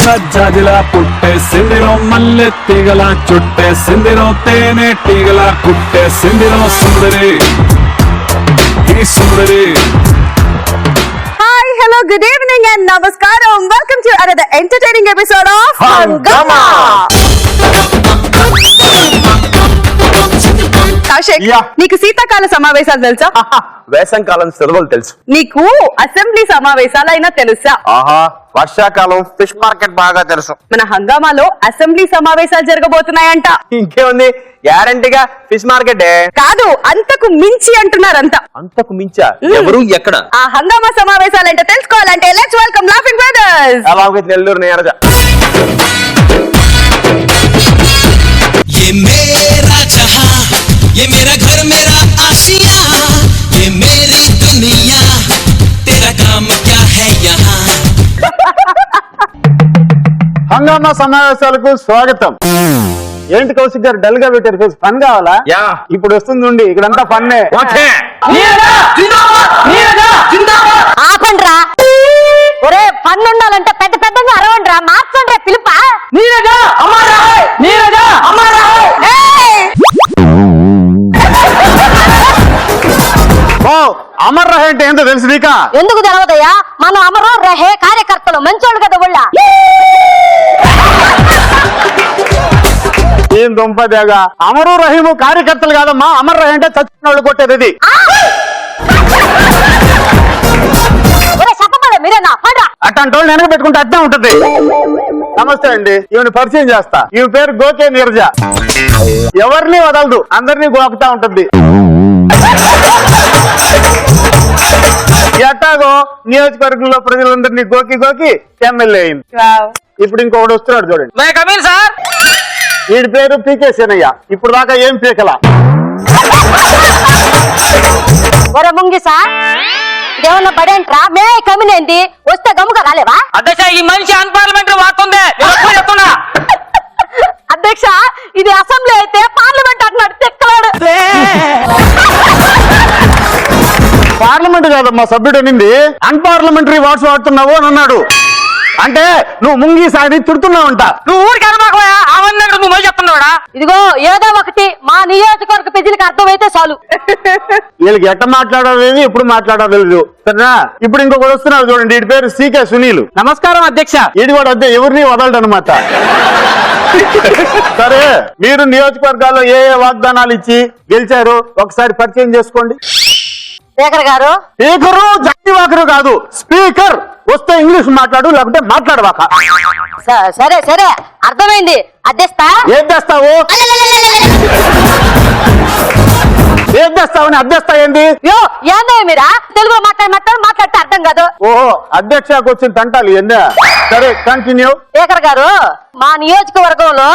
జాజిలా పుట్టేసిందిరో మల్లె తీగలా చుట్టేసిందిరో తేనె తీగలా కుట్టేసిందిరో సుందరి ఈ సుందరి. Hi, hello, good evening and namaskaram. Welcome to another entertaining episode of Hangama. Kaushik, నీకు శీతాకాల సమావేశాలు తెలుసా? వేసంకాలం సెలవులు తెలుసు. నీకు అసెంబ్లీ సమావేశాలైనా తెలుసా? ఆహా, వర్షాకాలం ఫిష్ మార్కెట్ బాగా తెలుసు. మన హంగామాలో అసెంబ్లీ సమావేశాలు జరగబోతున్నాయంట. ఇంకేముంది, గ్యారంటీగా ఫిష్ మార్కెట్. కాదు, అంతకు మించి అంటున్నారంతా. అంతకు మించా? ఎవరు, ఎక్కడ? ఆ హంగామా సమావేశాలంటే తెలుసుకోవాలంటే లెట్స్ వెల్కమ్ లాఫింగ్ బ్రదర్స్. అలాగే నెల్లూరు నేరజ. ये मेरा जहां, ये मेरा घर, मेरा आशिया, ये मेरी दुनिया, तेरा काम क्या है यहाँ. హంగామా సమావేశాలకు స్వాగతం. ఏంటి కౌశిక్ గారు డల్ గా పెట్టారు? ఫన్ కావాలా? ఇప్పుడు వస్తుంది, ఇక్కడంతా ఫన్నే. ఆపండ్రా, ఒరే ఫన్ ఉండాలంటే పెద్ద పెద్దగా అరవండ్రా, మార్చండ్రా పిలుప. ఓ, అమర్ రహే అంటే ఏంటో తెలుసు నీకా? ఎందుకు తెలవదయ్యా, మనం అమరో రహే కార్యకర్తలు, మంచోళ్ళు కదా ఒళ్ళ. ఏం దొంపదేగా, అమరు రహీము కార్యకర్తలు కాదమ్మా, అమర్ రహే అంటే చచ్చిన వాళ్ళు కొట్టేది. ఇది మీరేనా? అట్లాంటి వాళ్ళు వెనక పెట్టుకుంటే అట్టే ఉంటది. నమస్తే అండి, ఈమెను పరిచయం చేస్తా. ఈమె పేరు గోకే నీరజ. ఎవరిని వదలదు, అందరినీ గోకుతా ఉంటుంది. ఎట్టాగో నియోజకవర్గంలో ప్రజలందరినీ గోకి గోకి ఎమ్మెల్యే అయింది. ఇప్పుడు ఇంకొకటి వస్తున్నాడు చూడండి. వీడి పేరు పీకే సేనయ్య. ఇప్పుడు దాకా ఏం పీకలా. ఒరే ముంగిసా, ఇదేమన్నా బడేంట్రా? మే కమినేంది, వస్తే గమ్ముగా రాలేవా? అధ్యక్ష, ఈ మనిషి అన్పార్లమెంటరీ వాడుతుంది. అధ్యక్ష, ఇది అసెంబ్లీ అయితే పార్లమెంట్ అంటున్నాడు, తెక్కలాడు. పార్లమెంట్ కాదమ్మా, సభ్యుడు అనింది. అన్పార్లమెంటరీ వర్డ్స్ వాడుతున్నావు అని అన్నాడు. అంటే నువ్వు ముంగీసాని తిడుతున్నావంట. నువ్వు ఊరికి అనమాకపోయా, అవన్నీ నువ్వు మళ్ళీ చెప్తున్నాడా? ఇదిగో ఏదో ఒకటి మా నియోజకవర్గ ప్రజలకు అర్థమైతే చాలు. వీళ్ళకి ఎట్ట మాట్లాడాలి, ఎప్పుడు మాట్లాడాలి సరేనా? ఇప్పుడు ఇంకొకటి వస్తున్నాడు చూడండి. వీడి పేరు సీకే సునీల్. నమస్కారం అధ్యక్ష. వీడి కూడా అదే, ఎవరిని వదలడు అనమాట. సరే, మీరు నియోజకవర్గాల్లో ఏ ఏ వాగ్దానాలు ఇచ్చి గెలిచారు ఒకసారి పరిచయం చేసుకోండి. శేఖర్ గారు, స్పీకరు జగ్గివాకరు కాదు, స్పీకర్. వస్తే ఇంగ్లీష్ మాట్లాడు, లేకుంటే మాట్లాడవాక. సరే సరే అర్థమైంది. అద్దెస్తా. ఏం చేస్తావు? ఏం చేస్తావని అధ్యక్ష ఏంది? యో ఏందో మీరా తెలుగులో మాట్లాడితే అర్థం కాదు. ఓహో, అధ్యక్షకు వచ్చిన తంటాలు ఎన్నా. సరే, కంటిన్యూ. శేఖర్ గారు, మా నియోజకవర్గంలో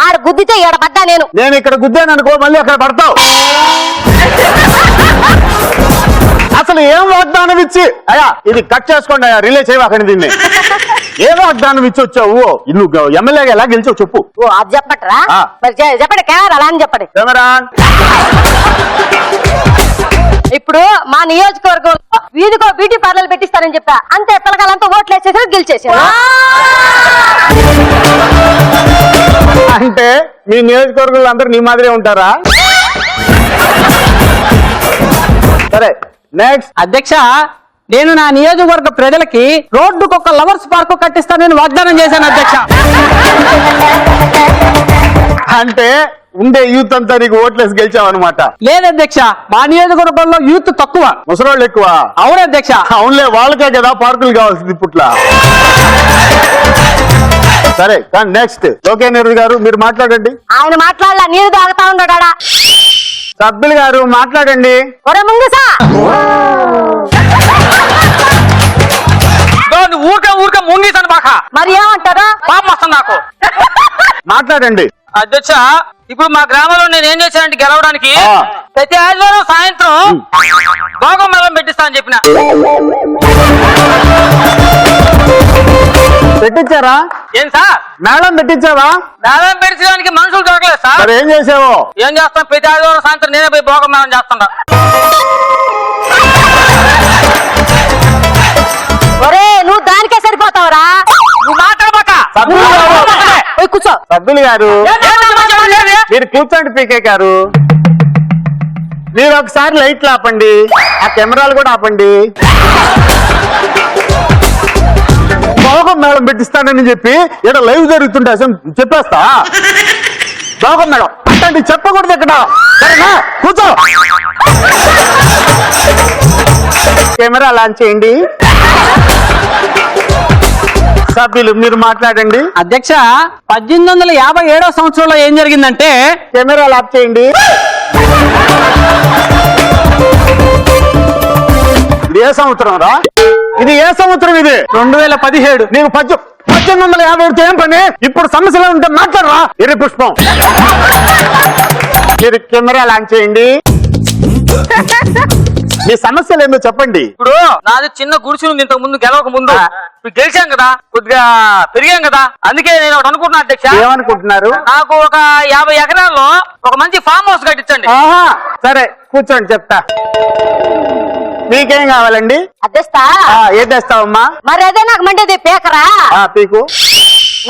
ఆడ గుద్దితే ఈడ పడ్డా నేను ఇక్కడ గుద్దాను అనుకో, మళ్ళీ అక్కడ పడతావు. అసలు ఏం వాగ్దానం ఇచ్చి అయ్యా ఇది కట్ చేసుకోండి అయ్యా, రిలే చేయవాకండి దీన్ని. ఏ వాగ్దానం ఇచ్చి వచ్చావు? నువ్వు ఎమ్మెల్యేగా ఎలా గెలిచావు చెప్పు. ఓ అది చెప్పట్రా? మరి చెప్పండి, కెమెరా అలా అని చెప్పండి. కెమెరా. ఇప్పుడు మా నియోజకవర్గంలో వీధికో బ్యూటీ పార్లర్ పెట్టిస్తానని చెప్పా, అంతే. పిల్లకాయలంతా ఓట్లు వేసేసారు, గెలిచేసారు. అంటే మీ నియోజకవర్గంలో అందరూ నీ మాదిరే ఉంటారా? సరే, నెక్స్ట్. అధ్యక్ష, నేను నా నియోజకవర్గ ప్రజలకి రోడ్డుకు ఒక లవర్స్ పార్క్ కట్టిస్తానని వాగ్దానం చేశాను అధ్యక్ష. అంటే ఉండే యూత్ అంతా నీకు ఓట్లేసి గెలిచావు అనమాట. లేదు అధ్యక్ష, మా నియోజకవర్గంలో యూత్ తక్కువ, ముసలోళ్ళు ఎక్కువ. అవును అధ్యక్ష. అవునులే, వాళ్ళకే కదా పార్కులు కావాల్సింది ఇప్పట్లో. సరే, కానీ నెక్స్ట్. ఓకే నీరజ్ గారు, మీరు మాట్లాడండి. ఆయన మాట్లాడాల, నీరు తాగుతా ఉన్నాడా? సభ్యులు గారు మాట్లాడండి. ఒరే ముంగిసా, ఊరికే ముంగిసాను బాక. మరి ఏమంటారా? పాపం వస్తుంది నాకు. మాట్లాడండి. అధ్యక్ష, ఇప్పుడు మా గ్రామంలో నేను ఏం చేశానంటే గెలవడానికి ప్రతి ఆదివారం సాయంత్రం భోగం మేళం పెట్టిస్తా అని చెప్పిన. పెట్టించారా? ఏం సార్, మేళం పెట్టించావా? మేళం పెట్టడానికి మనుషులు దొరకలేదు సార్. మరి ఏం చేసావు? ఏం చేస్తాం, ప్రతి ఆదివారం సాయంత్రం నేనే పోయి భోగం మేళం చేస్తుంటా. ఒరే నువ్వు దానికే సరిపోతావురా. నువ్వు మాట్లాడబాక. పోయి కూర్చో. సభ్యులు గారు మీరు కూర్చోండి. పీకే గారు మీరు ఒకసారి లైట్లు ఆపండి, ఆ కెమెరాలు కూడా ఆపండి. భోగం మేడం పెట్టిస్తానని చెప్పి ఇక్కడ లైవ్ జరుగుతుంటే అసలు చెప్పేస్తా. భోగం మేడం అంటే చెప్పకూడదు ఇక్కడ, సరేనా? కూర్చో. కెమెరా లాంచ్ చేయండి. సభ్యులు మీరు మాట్లాడండి. అధ్యక్ష 1857 సంవత్సరంలో ఏం జరిగిందంటే కెమెరా ఆఫ్ చేయండి. ఇది ఏ సంవత్సరం రా? ఇది ఏ సంవత్సరం? ఇది 2017. నీకు 1857 ఏం పని? ఇప్పుడు సమస్యలు ఉంటే మాట్లాడరా. ఇరి పుష్పం మీరు కెమెరా లాంచ్ చేయండి. మీ సమస్యలు ఏందో చెప్పండి. ఇప్పుడు నాది చిన్న గుడిసి ఉంది ఇంతకు ముందు, గెలవక ముందు. ఇప్పుడు గెలిచాం కదా, కొద్దిగా పెరిగాం కదా, అందుకే నేను ఒకటి అనుకుంటున్నా అధ్యక్ష. ఏమనుకుంటున్నారు? నాకు ఒక 50 ఎకరాల్లో ఒక మంచి ఫామ్ హౌస్ కట్టించండి. ఆహా సరే కూర్చోండి చెప్తా. మీకేం కావాలండి? అద్దెస్తా. ఏం తెస్తావమ్మా? మరి అదే నాకు మండేది పేకరా. పీకు.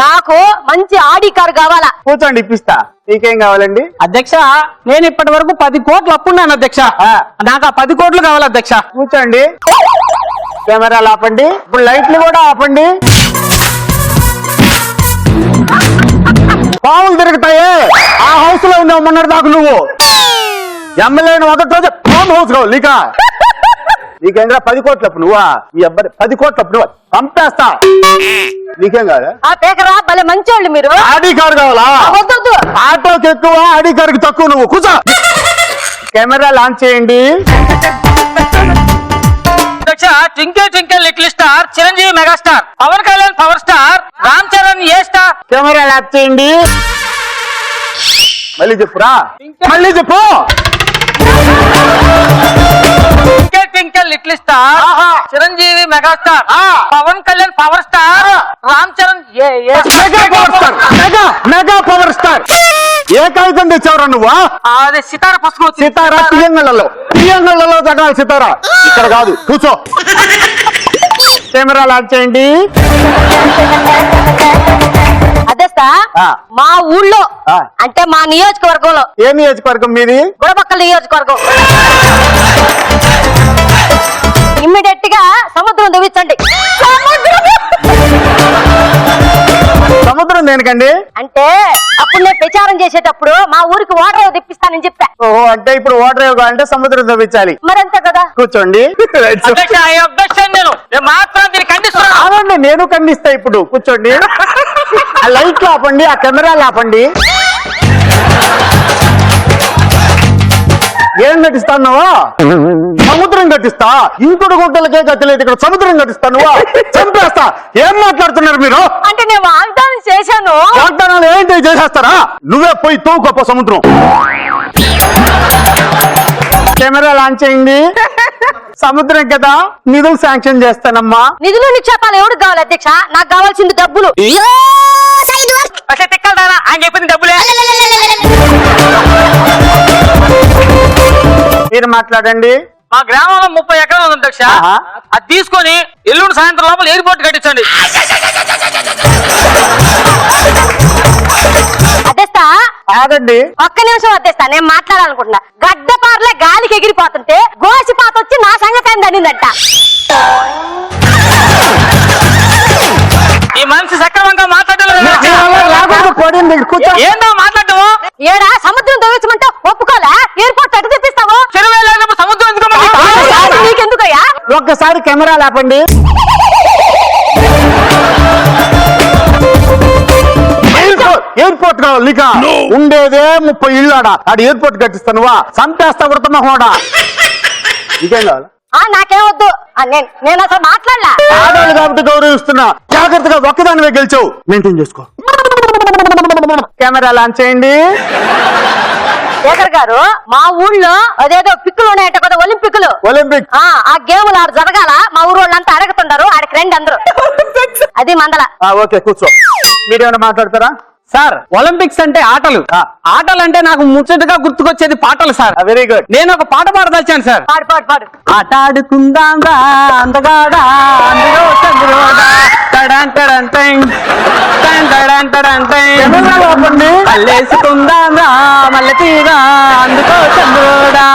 నాకు మంచి ఆడి కారు కావాలా. కూర్చోండి ఇప్పిస్తా. మీకేం కావాలండి? అధ్యక్ష నేను ఇప్పటి వరకు 10 కోట్లు అప్పున్నాను అధ్యక్ష. నాకు ఆ 10 కోట్లు కావాలి అధ్యక్ష. కూర్చోండి. కెమెరాలు ఆపండి. ఇప్పుడు లైట్లు కూడా ఆపండి. పాములు తిరుగుతాయే ఆ హౌస్ లో ఉన్నావు మొన్నటి దాకా నువ్వు. ఎమ్మెల్యే మొదటి రోజు ఫామ్ హౌస్ కావాలి నీకా. నీకేంద్రా 10 కోట్లప్పుడు నువ్వా? మీ అబ్బాయి 10 కోట్లప్పుడు నువ్వు పంపేస్తా. నీకేం కాదా? ఆ పేకరా భలే మంచోళ్ళు మీరు. ఆడి కారు కావాలా? వద్దు. ఆటోకి ఎక్కువ, ఆడి కారుకి తక్కువ. నువ్వు కూర్చో. కెమెరా లాంచ్ చేయండి. అధ్యక్ష twinkle twinkle little star Chiranjeevi megastar, Pawan Kalyan power star, Ram Charan ఏ స్టార్. కెమెరా లాంచ్ చేయండి. మళ్ళీ చెప్పురా. మళ్ళీ చెప్పు. Twinkle twinkle little star Chiranjeevi megastar, Pawan Kalyan power star, Ram Charan mega power star. Mega power star. ఏ కాగితం తెచ్చావురా నువ్వు? అది సితార పుస్తకం. సితారా పియ్యంగళ్ళలో తగాలి సితారా. ఇక్కడ కాదు. కూర్చో. కెమెరా లాంచ్ చేయండి. అదేస్తా మా ఊళ్ళో అంటే మా నియోజకవర్గంలో. ఏ నియోజకవర్గం మీది? గుడపక్కల నియోజకవర్గం. ఇమ్మీడియట్ గా సముద్రం తవ్వించండి. సముద్రం దేనికండి? అంటే అప్పుడు నేను ప్రచారం చేసేటప్పుడు మా ఊరికి వాటర్ తెప్పిస్తానని చెప్పా. ఓహో అంటే ఇప్పుడు వాటర్ ఇవ్వాలంటే సముద్రం తవ్వించాలి. మరంతే కదా. కూర్చోండి. నేను మాత్రం దీన్ని ఖండిస్తున్నాను. అవునండి నేను ఖండిస్తా. ఇప్పుడు కూర్చోండి. ఆ లైట్లు ఆపండి, ఆ కెమెరాలు ఆపండి. ఏం కట్టిస్తానువా? సముద్రం కట్టిస్తా. ఇంకొక గుంటలకే గతిలేదు, ఇక్కడ సముద్రం కట్టిస్తానువా? చంపేస్తా. ఏం మాట్లాడుతున్నారు మీరు? అంటే నేను వాగ్దానం చేశాను. వాగ్దానాలు ఏంటి చేసేస్తారా? నువ్వే పోయి తూకొప్ప సముద్రం. కెమెరా లాంచ్ చేయండి. సముద్రం కదా, నిధులు శాంక్షన్ చేస్తానమ్మా. నిధులు నిక్షేపాలు ఎవరికి కావాలి అధ్యక్ష? నాకు కావాల్సింది డబ్బులు. అట్లా తిక్కలదానా ఆయన చెప్పింది డబ్బులే. మీరు మాట్లాడండి. మా గ్రామంలో 30 ఎకరాలు ఉంది అధ్యక్ష. అది తీసుకొని ఎల్లుండి సాయంత్రం లోపల ఎయిర్పోర్ట్ కట్టించండి. అధ్యక్ష ఆగండి. ఒక్క నిమిషం అధ్యక్ష, నేను మాట్లాడాలనుకుంటున్నా. గడ్డపార్లే గాలికి ఎగిరిపోతుంటే గోసిపాత వచ్చి నా సంగతి ఏం దనిందట. ఈ మనిషి సక్రమంగా మాట్లాడలేదు. ఏందో మాట్లాడము? ఏడా సముద్రం తవ్వించమంటే ఒప్పుకోలే. ఎయిర్పోర్ట్ ఎటు తెప్పిస్తావు? చెరువు లేనప్పుడు సముద్రం ఎందుకు? నీకెందుకయ్యా? ఒక్కసారి కెమెరా లేపండి. ఎయిర్పోర్ట్ కావాలి నీక? ఉండేదే 30 ఇళ్ళు ఆడ ఎయిర్పోర్ట్ కట్టిస్తానువా? చంపేస్తా కొడతామా హోడా. నీకేం కావాలి? నాకేమొద్దు. నేను అసలు మాట్లాడలా. ఆడాలి కాబట్టి గౌరవిస్తున్నా. జాగ్రత్తగా ఒక్కదానివే గెలిచావు. మెయింటైన్ చేసుకో. కెమెరా లాంచ్ చేయండి. శేఖర్ గారు మా ఊళ్ళో అదేదో పిక్కులు ఉన్నాయంట కదా, ఒలింపిక్లు. ఒలింపిక్ ఆ గేములు ఆడ జరగాల. మా ఊరు వాళ్ళంతా అడుగుతున్నారు. ఆడికి రండి అందరూ. అది మందల. ఓకే కూర్చో. మీరేమైనా మాట్లాడతారా? సార్ ఒలింపిక్స్ అంటే ఆటలు. ఆటలు అంటే నాకు ముచ్చటగా గుర్తుకొచ్చేది పాటలు సార్. Very good. నేను ఒక పాట పాడదలిచాను సార్. పాడు పాడు పాడు. ఆట ఆడుకుందాం రా అందగాడా, అందులో చంద్రోడా, మల్లేసుకుందాం రా మల్లె తీరా అందుకో చంద్రుడా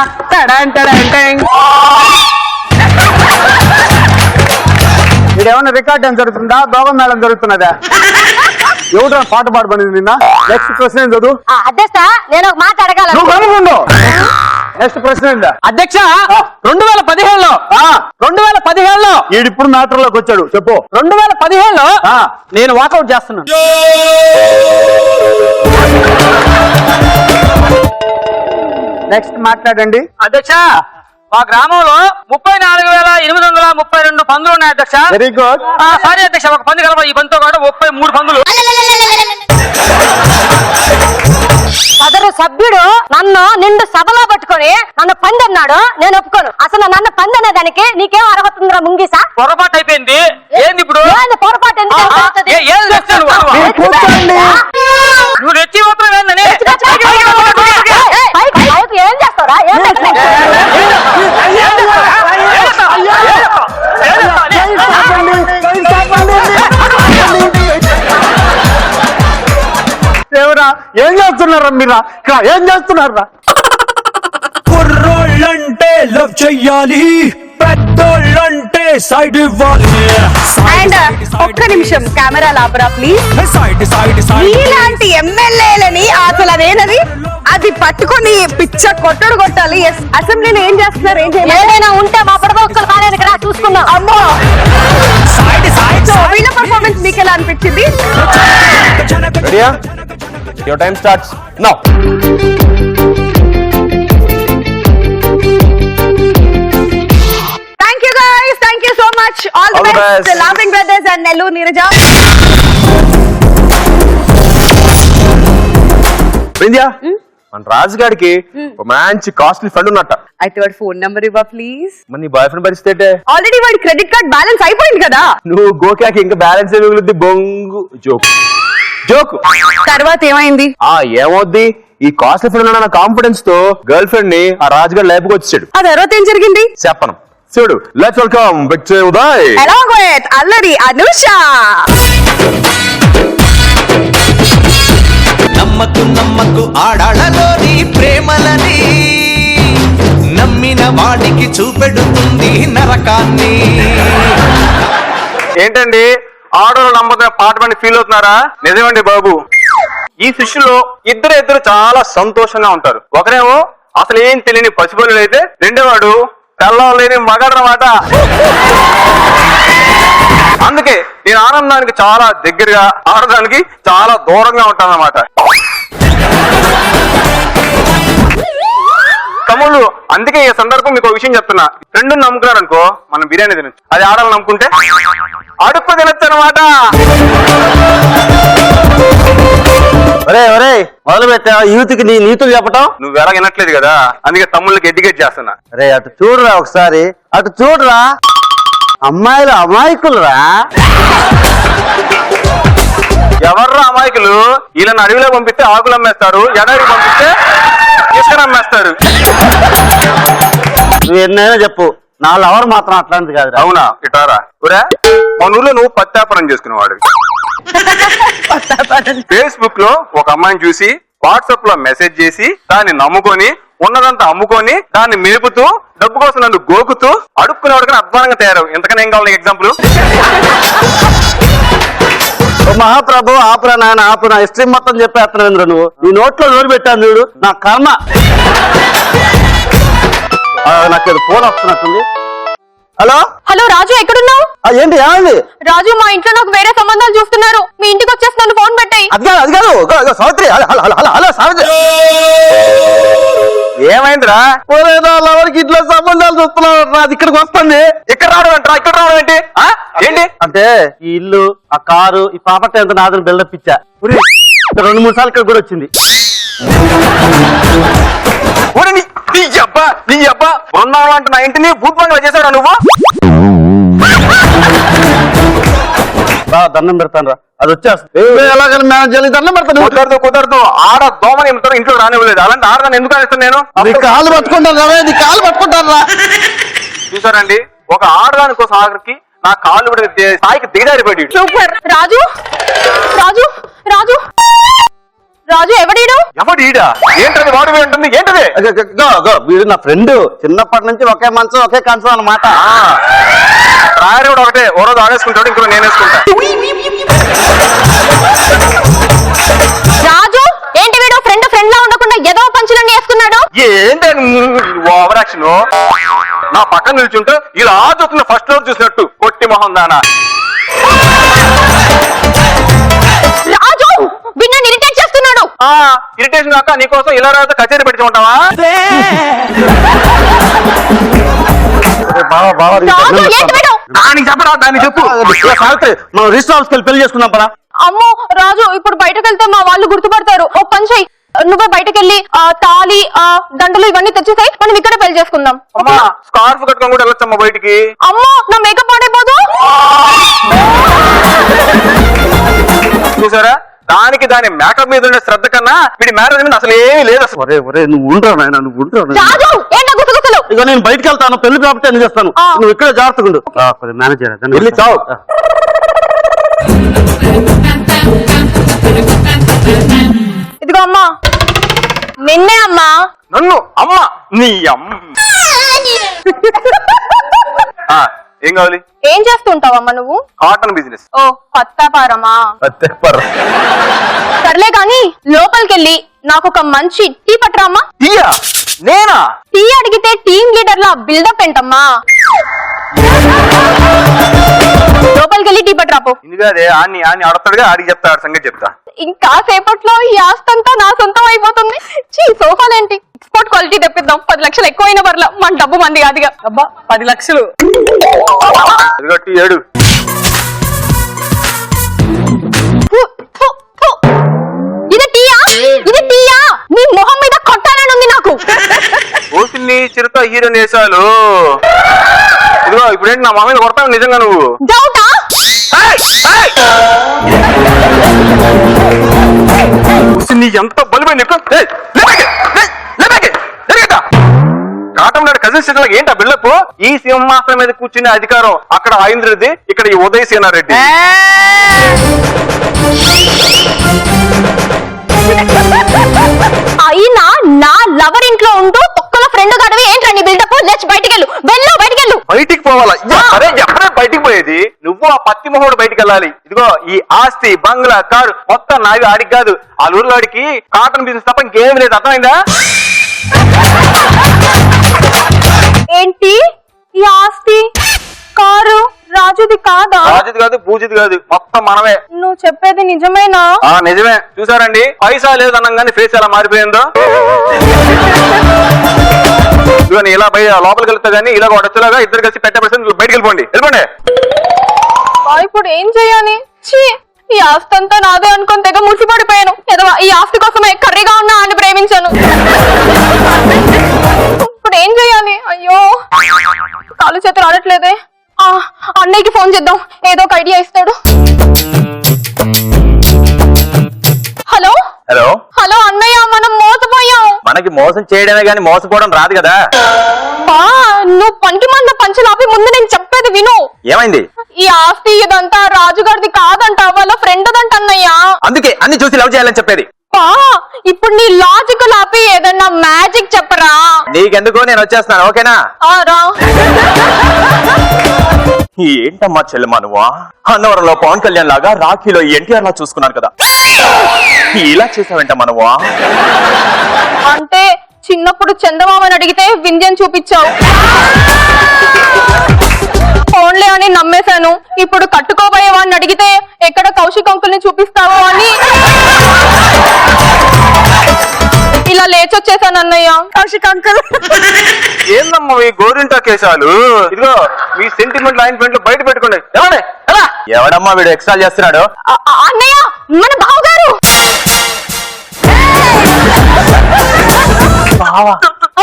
ఇదేమన్నా రికార్డ్ ఏం జరుగుతుందా భోగం మేళం జరుగుతున్నదా ఎవరు పాట పాడబడింది నిన్న నెక్స్ట్ ప్రశ్న ఏం చదువు అధ్యక్ష నేను ఒక మాట అడగాల నువ్వు కనుక్కుండు నెక్స్ట్ ప్రశ్న ఏందా అధ్యక్ష 2017లో ఈడిప్పుడు మ్యాటర్ లోకి వచ్చాడు చెప్పు 2017లో నేను వాకౌట్ చేస్తున్నాను. నెక్స్ట్ మాట్లాడండి అధ్యక్ష మా గ్రామంలో 34,832 పందులు ఉన్నాయి అధ్యక్ష. వెరీ గుడ్ సారీ అధ్యక్ష, ఒక పంది కలప ఈ పంతో కూడా 33 పందులు. సదరు సభ్యుడు నన్ను నిండు సభలో పట్టుకొని నన్ను పంది అన్నాడు. నేను ఒప్పుకోను. అసలు నన్ను పంది అనే దానికి నీకేం అర్హత ఉందిరా ముంగిసా? పొరపాటు అయిపోయింది. ఏంది ఇప్పుడు ఏంది పొరపాటు? ఎందుకు అవుతుంది? ఏం చేస్తాను నువ్వు రెచ్చి మాత్రం ఏందని ఏం చేస్తారా? ఏం ఎవరా ఏం చేస్తున్నారా మీరా ఏం చేస్తున్నారా? కుర్రోళ్ళంటే లవ్ చెయ్యాలి, పెద్దోళ్ళంటే సైడ్ ఇవ్వాలి. అండ్ ఒక్క నిమిషం కెమెరా లాపరా ప్లీజ్. సైడ్ సైడ్ సైడ్ ఇలాంటి ఎమ్మెల్యేలని అసలు అదేనది అది పట్టుకొని పిచ్చ కొట్టడు కొట్టాలి. అసెంబ్లీలో ఏం చేస్తున్నారు? ఏం చేయాలి? ఏదైనా ఉంటే మా పడబొక్కలు కాలేదు ఇక్కడ చూసుకుందాం. అమ్మో సైడ్ సైడ్ సో వీళ్ళ పర్ఫార్మెన్స్ మీకు ఎలా అనిపించింది? రెడీయా? Your time starts now. Thank you guys, thank you so much. All the All the best best. Laughing brothers and Nellore Neeraja. Vindhya, మన రాజుగాడికి ఒక మంచి కాస్ట్లీ ఫ్రెండ్ ఉన్నట్ట. అయితే వాడి ఫోన్ నంబర్ ఇవ్వ ప్లీజ్. మరి నీ బాయ్ ఫ్రెండ్ పరిస్థితి ఏంటే? ఆల్రెడీ వాడి క్రెడిట్ కార్డ్ బ్యాలెన్స్ అయిపోయింది కదా. నువ్వు గోకాకి ఇంకా బ్యాలెన్స్ ఏ మిగులుద్ది? బొంగు జోకు జోకు. తర్వాత ఏమైంది? ఏమవుద్ది? ఈ కాస్ట్లీ ఫ్రెండ్ అన్న కాన్ఫిడెన్స్ తో గర్ల్ ఫ్రెండ్ ని ఆ రాజుగాడు లేపుకి వచ్చాడు. ఆ తర్వాత ఏం జరిగింది చెప్పను చూడు. Let's welcome Victor Uday along with అల్లరి అనుష. నమ్మకు ఆడాళ్ళలోని ప్రేమలని నమ్మిన వాడికి చూపెడుతుంది నరకాన్ని. ఏంటండి ఆడోళ్ళు నమ్మకం పాట పని ఫీల్ అవుతున్నారా? నిజమండి బాబు, ఈ సృష్టిలో ఇద్దరు చాలా సంతోషంగా ఉంటారు. ఒకరేమో అసలు ఏం తెలియని పసిబొల్లు అయితే, రెండోవాడు తెల్లం లేని మగాడనమాట. అందుకే నేను ఆనందానికి చాలా దగ్గరగా, ఆనందానికి చాలా దూరంగా ఉంటానన్నమాట. తమ్ముళ్ళు, అందుకే ఈ సందర్భం మీకు ఒక విషయం చెప్తున్నా. రెండు నమ్ముకున్నారు అనుకో మనం బిర్యానీ తినొచ్చు, అది ఆడలు నమ్ముకుంటే అడుక్కు తినొచ్చు అనమాట. ఒరే మొదలు పెట్టా యూత్ కి నీ నీతులు చెప్పటం. నువ్వు ఎలా వినట్లేదు కదా, అందుకే తమ్ముళ్ళకి ఎడ్యుకేట్ చేస్తున్నా. అరే అటు చూడరా ఒకసారి, అటు చూడరా. అమ్మాయిలు అమాయకులురా. ఎవర్రా అమాయకులు? వీళ్ళని అడవిలో పంపిస్తే ఆకులు అమ్మేస్తారు, ఎడారికి పంపిస్తే ఇసుక అమ్మేస్తారు. నువ్వు ఎన్నైనా చెప్పు, నా లవర్ మాత్రం అట్లాంటిది కాదు. అవునా? ఇటారా ఒరే, మన ఊర్లో నువ్వు పత్తాపనం చేసుకునేవాడు. ఫేస్బుక్ లో ఒక అమ్మాయిని చూసి వాట్సాప్ లో మెసేజ్ చేసి దాన్ని నమ్ముకొని ఉన్నదంతా అమ్ముకొని దాన్ని మేపుతూ డబ్బు కోసం నన్ను గోకుతూ అడుక్కునేవాడికి అధ్వానంగా తయారు. ఎంతకన్నా ఏం కావాలి ఎగ్జాంపుల్? మహాప్రభు ఆపురా నాయన ఆపు, నా హిస్టరీ మొత్తం చెప్పేస్తున్నావు నువ్వు. నీ నోట్లో నోరు పెట్టాను చూడు, నా కర్మ. నాకు ఏదో ఫోన్ వస్తున్నట్టుంది. హలో హలో రాజు, ఎక్కడున్నావు? ఏంటి ఏమైంది? రాజు, మా ఇంట్లో నాకు వేరే సంబంధాలు చూస్తున్నారు. మీ ఇంటికి వచ్చేసి నన్ను ఫోన్ పెట్టాయి. అది కాదు సావిత్రి. హలో సావిత్రి, ఏమైందిరా? లవర్కి ఇట్లా సంబంధాలు చూస్తున్నావు, అది ఇక్కడికి వస్తుంది. ఇక్కడ రావడం అంటారా? ఇక్కడ రావడం ఏంటి? ఏంటి అంటే ఈ ఇల్లు, ఆ కారు, ఈ ప్రాపర్టీ ఎంత నాదని బిల్డప్ ఇచ్చా. 2-3 సార్లు ఇక్కడ కూడా వచ్చింది. నీ అబ్బా బృందావనం అంటే నా ఇంటిని భూత్వంగా చేశాడా నువ్వు? దండం పెడతాను రా, అది వచ్చేస్తుంది. ఎలాగని మేనేజ్ దండం పెడతాను. కుదరదు. ఆడ దోమని ఇంట్లో రానివ్వలేదు. అలాంటి ఆడదాన్ని ఎందుకు అనిస్తాను నేను? కాలు పట్టుకుంటాను రా, నీ కాలు పట్టుకుంటాను రా. చూసారండి, ఒక ఆడదాని కోసం ఆఖరికి నా కాళ్ళు కూడా స్థాయికి దిగజారిపోయాడు. సూపర్. రాజు రాజు రాజు రాజు ఎవడీడు? ఎవడీడా? ఏంటది? వాడు ఉంటుంది ఏంటది? వీడు నా ఫ్రెండ్, చిన్నప్పటి నుంచి ఒకే మంచం ఒకే కంచం అన్నమాట. రాయరు కూడా ఒకటే, ఓ రోజు ఆడేసుకుంటాడు, ఇంకో నేను వేసుకుంటా. రాజు ఏంటి వీడు ఫ్రెండ్ ఫ్రెండ్ లా ఉండకుండా ఏదో పంచులన్నీ వేసుకున్నాడు? ఏంటని ఓవర్ యాక్షన్? నా పక్కన నిల్చుంటే ఇలా చూస్తున్న ఫస్ట్ రోజు చూసినట్టు కొట్టి మొహం దానా. రాజు వీడిని ఇరిటేట్ చేస్తున్నాడు. ఇరిటేషన్ కాక నీకోసం ఇలా రాత కచేరీ పెట్టి ఉంటావా? రాజు ఏంటి వీడు? దానికి చెప్పరా, దాన్ని చెప్పు. మనం రిజిస్టర్ ఆఫీస్కి వెళ్ళి పెళ్లి చేసుకుందాం పరా. అమ్మో రాజు ఇప్పుడు బయటకు వెళ్తే మా వాళ్ళు గుర్తుపడతారు. ఓ పని చెయ్యి, నువ్వే బయటకు వెళ్ళి తాళి దండలు ఇవన్నీ తెచ్చేసాయి, మనం ఇక్కడే పెళ్లి చేసుకుందాం. అమ్మా స్కార్ఫ్ కట్టుకొని కూడా వెళ్ళొచ్చమ్మా బయటికి. అమ్మో నా మేకప్ పాడైపోదు. చూసారా, దానికి దాని మేకప్ మీద ఉండే శ్రద్ధ కన్నా వీడి మ్యారేజ్ మీద అసలు ఏమీ లేదు. అసలు నువ్వు ఉండరా నాయన, నువ్వు ఉండరా. రాజు ఏంటో గుసగుసలు. ఇక నేను బయటకు వెళ్తాను, పెళ్లి కాబట్టి అన్ని చేస్తాను, నువ్వు ఇక్కడ జాగ్రత్తగా ఉండు. మేనేజర్ వెళ్ళి చావు. ఇదిగో అమ్మా, నిన్నే అమ్మా. నన్ను అమ్మ నీ అమ్మ. ఏం కావాలి? ఏం చేస్తుంటావమ్మా నువ్వు? Cotton business. ఓ పత్తాపారమా. సర్లే గాని లోపలికెళ్ళి నాకు ఒక మంచి టీ పట్టరామ్మా. టీయా? నేనా? టీ అడిగితే టీమ్ లీడర్ లా బిల్డప్ ఏంటమ్మా? లోపలికెళ్ళి టీ పట్టరాపో. ఇందుకదే ఆని అడతాడుగా, ఆడికి చెప్తా, ఆడి సంగతి చెప్తా. ఇంకా సేపట్లో ఈ ఆస్తంతా నా సొంతం అయిపోతుంది. సోఫాలేంటి, ఎక్స్పోర్ట్ క్వాలిటీ తెప్పిద్దాం. 10 లక్షలు ఎక్కువైన పర్లా, మన డబ్బు మంది కాదుగా. అబ్బా 10 లక్షలు. ఇదిగో టీ ఏడు. ఇది టీయా? ఇది టీయా? నీ మొహం మీద కొట్టాలని ఉంది నాకు. ఓసిల్ని చిరుత హీరోని వేసాలు. ఇదిగో ఇప్పుడేంటి నా మా మీద కొడతావు నిజంగా నువ్వు? డౌటా? నీ ఎంత బలిపోయి నీకు. కాటం నాడు కజిన్ సిటీలకు ఏంటా బిల్డప్? ఈ సింహాసనం మీద కూర్చునే అధికారం అక్కడ ఆయింద్రది, ఇక్కడ ఈ ఉదయ్ సేనారెడ్డి. అయినా నా లవర్ ఇంట్లో ఉంటూ తొక్కల ఫ్రెండ్ గడవి ఏంట్రా నీ బిల్డప్? లేచి బయటికెళ్ళు, బయటికెళ్ళు. బయటికి పోవాలా? సరే ఎప్పుడే బయటికి పోయేది? నువ్వు ఆ పత్తి మొహోడు బయటికి వెళ్ళాలి. ఇదిగో ఈ ఆస్తి బంగ్లా కారు మొత్తం నావి, ఆడికి కాదు. ఆ ఊర్లో ఆడికి కాటన్ బిజినెస్ తప్ప ఇంకేం లేదు, అర్థమైందా? ఏంటి ఈ ఆస్తి కారు రాజుది కాదా? రాజుది కాదు, పూజిది కాదు, మొత్తం మనమే. నువ్వు చెప్పేది నిజమేనా? నిజమే. చూసారండి, పైసా లేదు అనగానే ఫేస్ ఎలా మారిపోయిందో. ఇదిగోని ఇలా లోపలికి వెళ్తా గానీ ఇలా వచ్చేలాగా ఇద్దరు కలిసి పెట్టబడి బయటకు వెళ్ళిపోండి. ఇప్పుడు ఏం చెయ్యాలి? ఈ ఆస్తి అంతా నాదే అనుకుని తెగ ముసిపడిపోయాను. ఎదవా, ఈ ఆస్తి కోసమే కర్రీగా ఉన్నా అని ప్రేమించాను. ఇప్పుడు ఏం చెయ్యాలి? అయ్యో కాలు చేతులు ఆడట్లేదే. అన్నయ్యకి ఫోన్ చేద్దాం, ఏదో ఒక ఐడియా ఇస్తాడు. హలో హలో హలో అన్నయ్య, మనం మోసపోయాం. మనకి మోసం చేయడమే గానీ మోసపోవడం రాదు కదా. నువ్వు పనికి మంద పంచలాపి ముందు నేను చెప్పేది విను. ఏమైంది? ఈ ఆస్తి ఇదంతా రాజుగారిది కాదంట, వాళ్ళ ఫ్రెండ్ దంట అన్నయ్య. అందుకే అన్ని చూసి లవ్ చేయాలని చెప్పేది. ఇప్పుడు నీ లాజిక్ లాపి ఏదన్నా మ్యాజిక్ చెప్పరా. నీకెందుకు, నేను వచ్చేస్తాను. ఓకేనా? రా. ఏంటమ్మా చెల్లెమ్మా నువ్వా? అన్నవరంలో పవన్ కళ్యాణ్ లాగా రాఖీలో ఎన్టీఆర్ లా చూసుకున్నాను కదా, ఇలా చేసావేంటమ్మా నువ్వా? అంటే చిన్నప్పుడు చందమామని అడిగితే వింధ్యం చూపించావు, ఫోన్లే అని నమ్మేశాను. ఇప్పుడు కట్టుకోబోయే వాడిని అడిగితే ఎక్కడ కౌశిక్ అంకుల్ని చూపిస్తావు అని ఇలా లేచొచ్చేసాను అన్నయ్య. కౌశిక్ అంకుల్ ఏందమ్మా ఈ గోరింటా కేశాలు? ఇదిగో మీ సెంటిమెంట్ లైన్ పాయింట్లు బయట పెట్టుకోండి. ఎవడమ్మా వీడు ఎక్స్ట్రా చేస్తున్నాడు? అన్నయ్య మన బావగారు.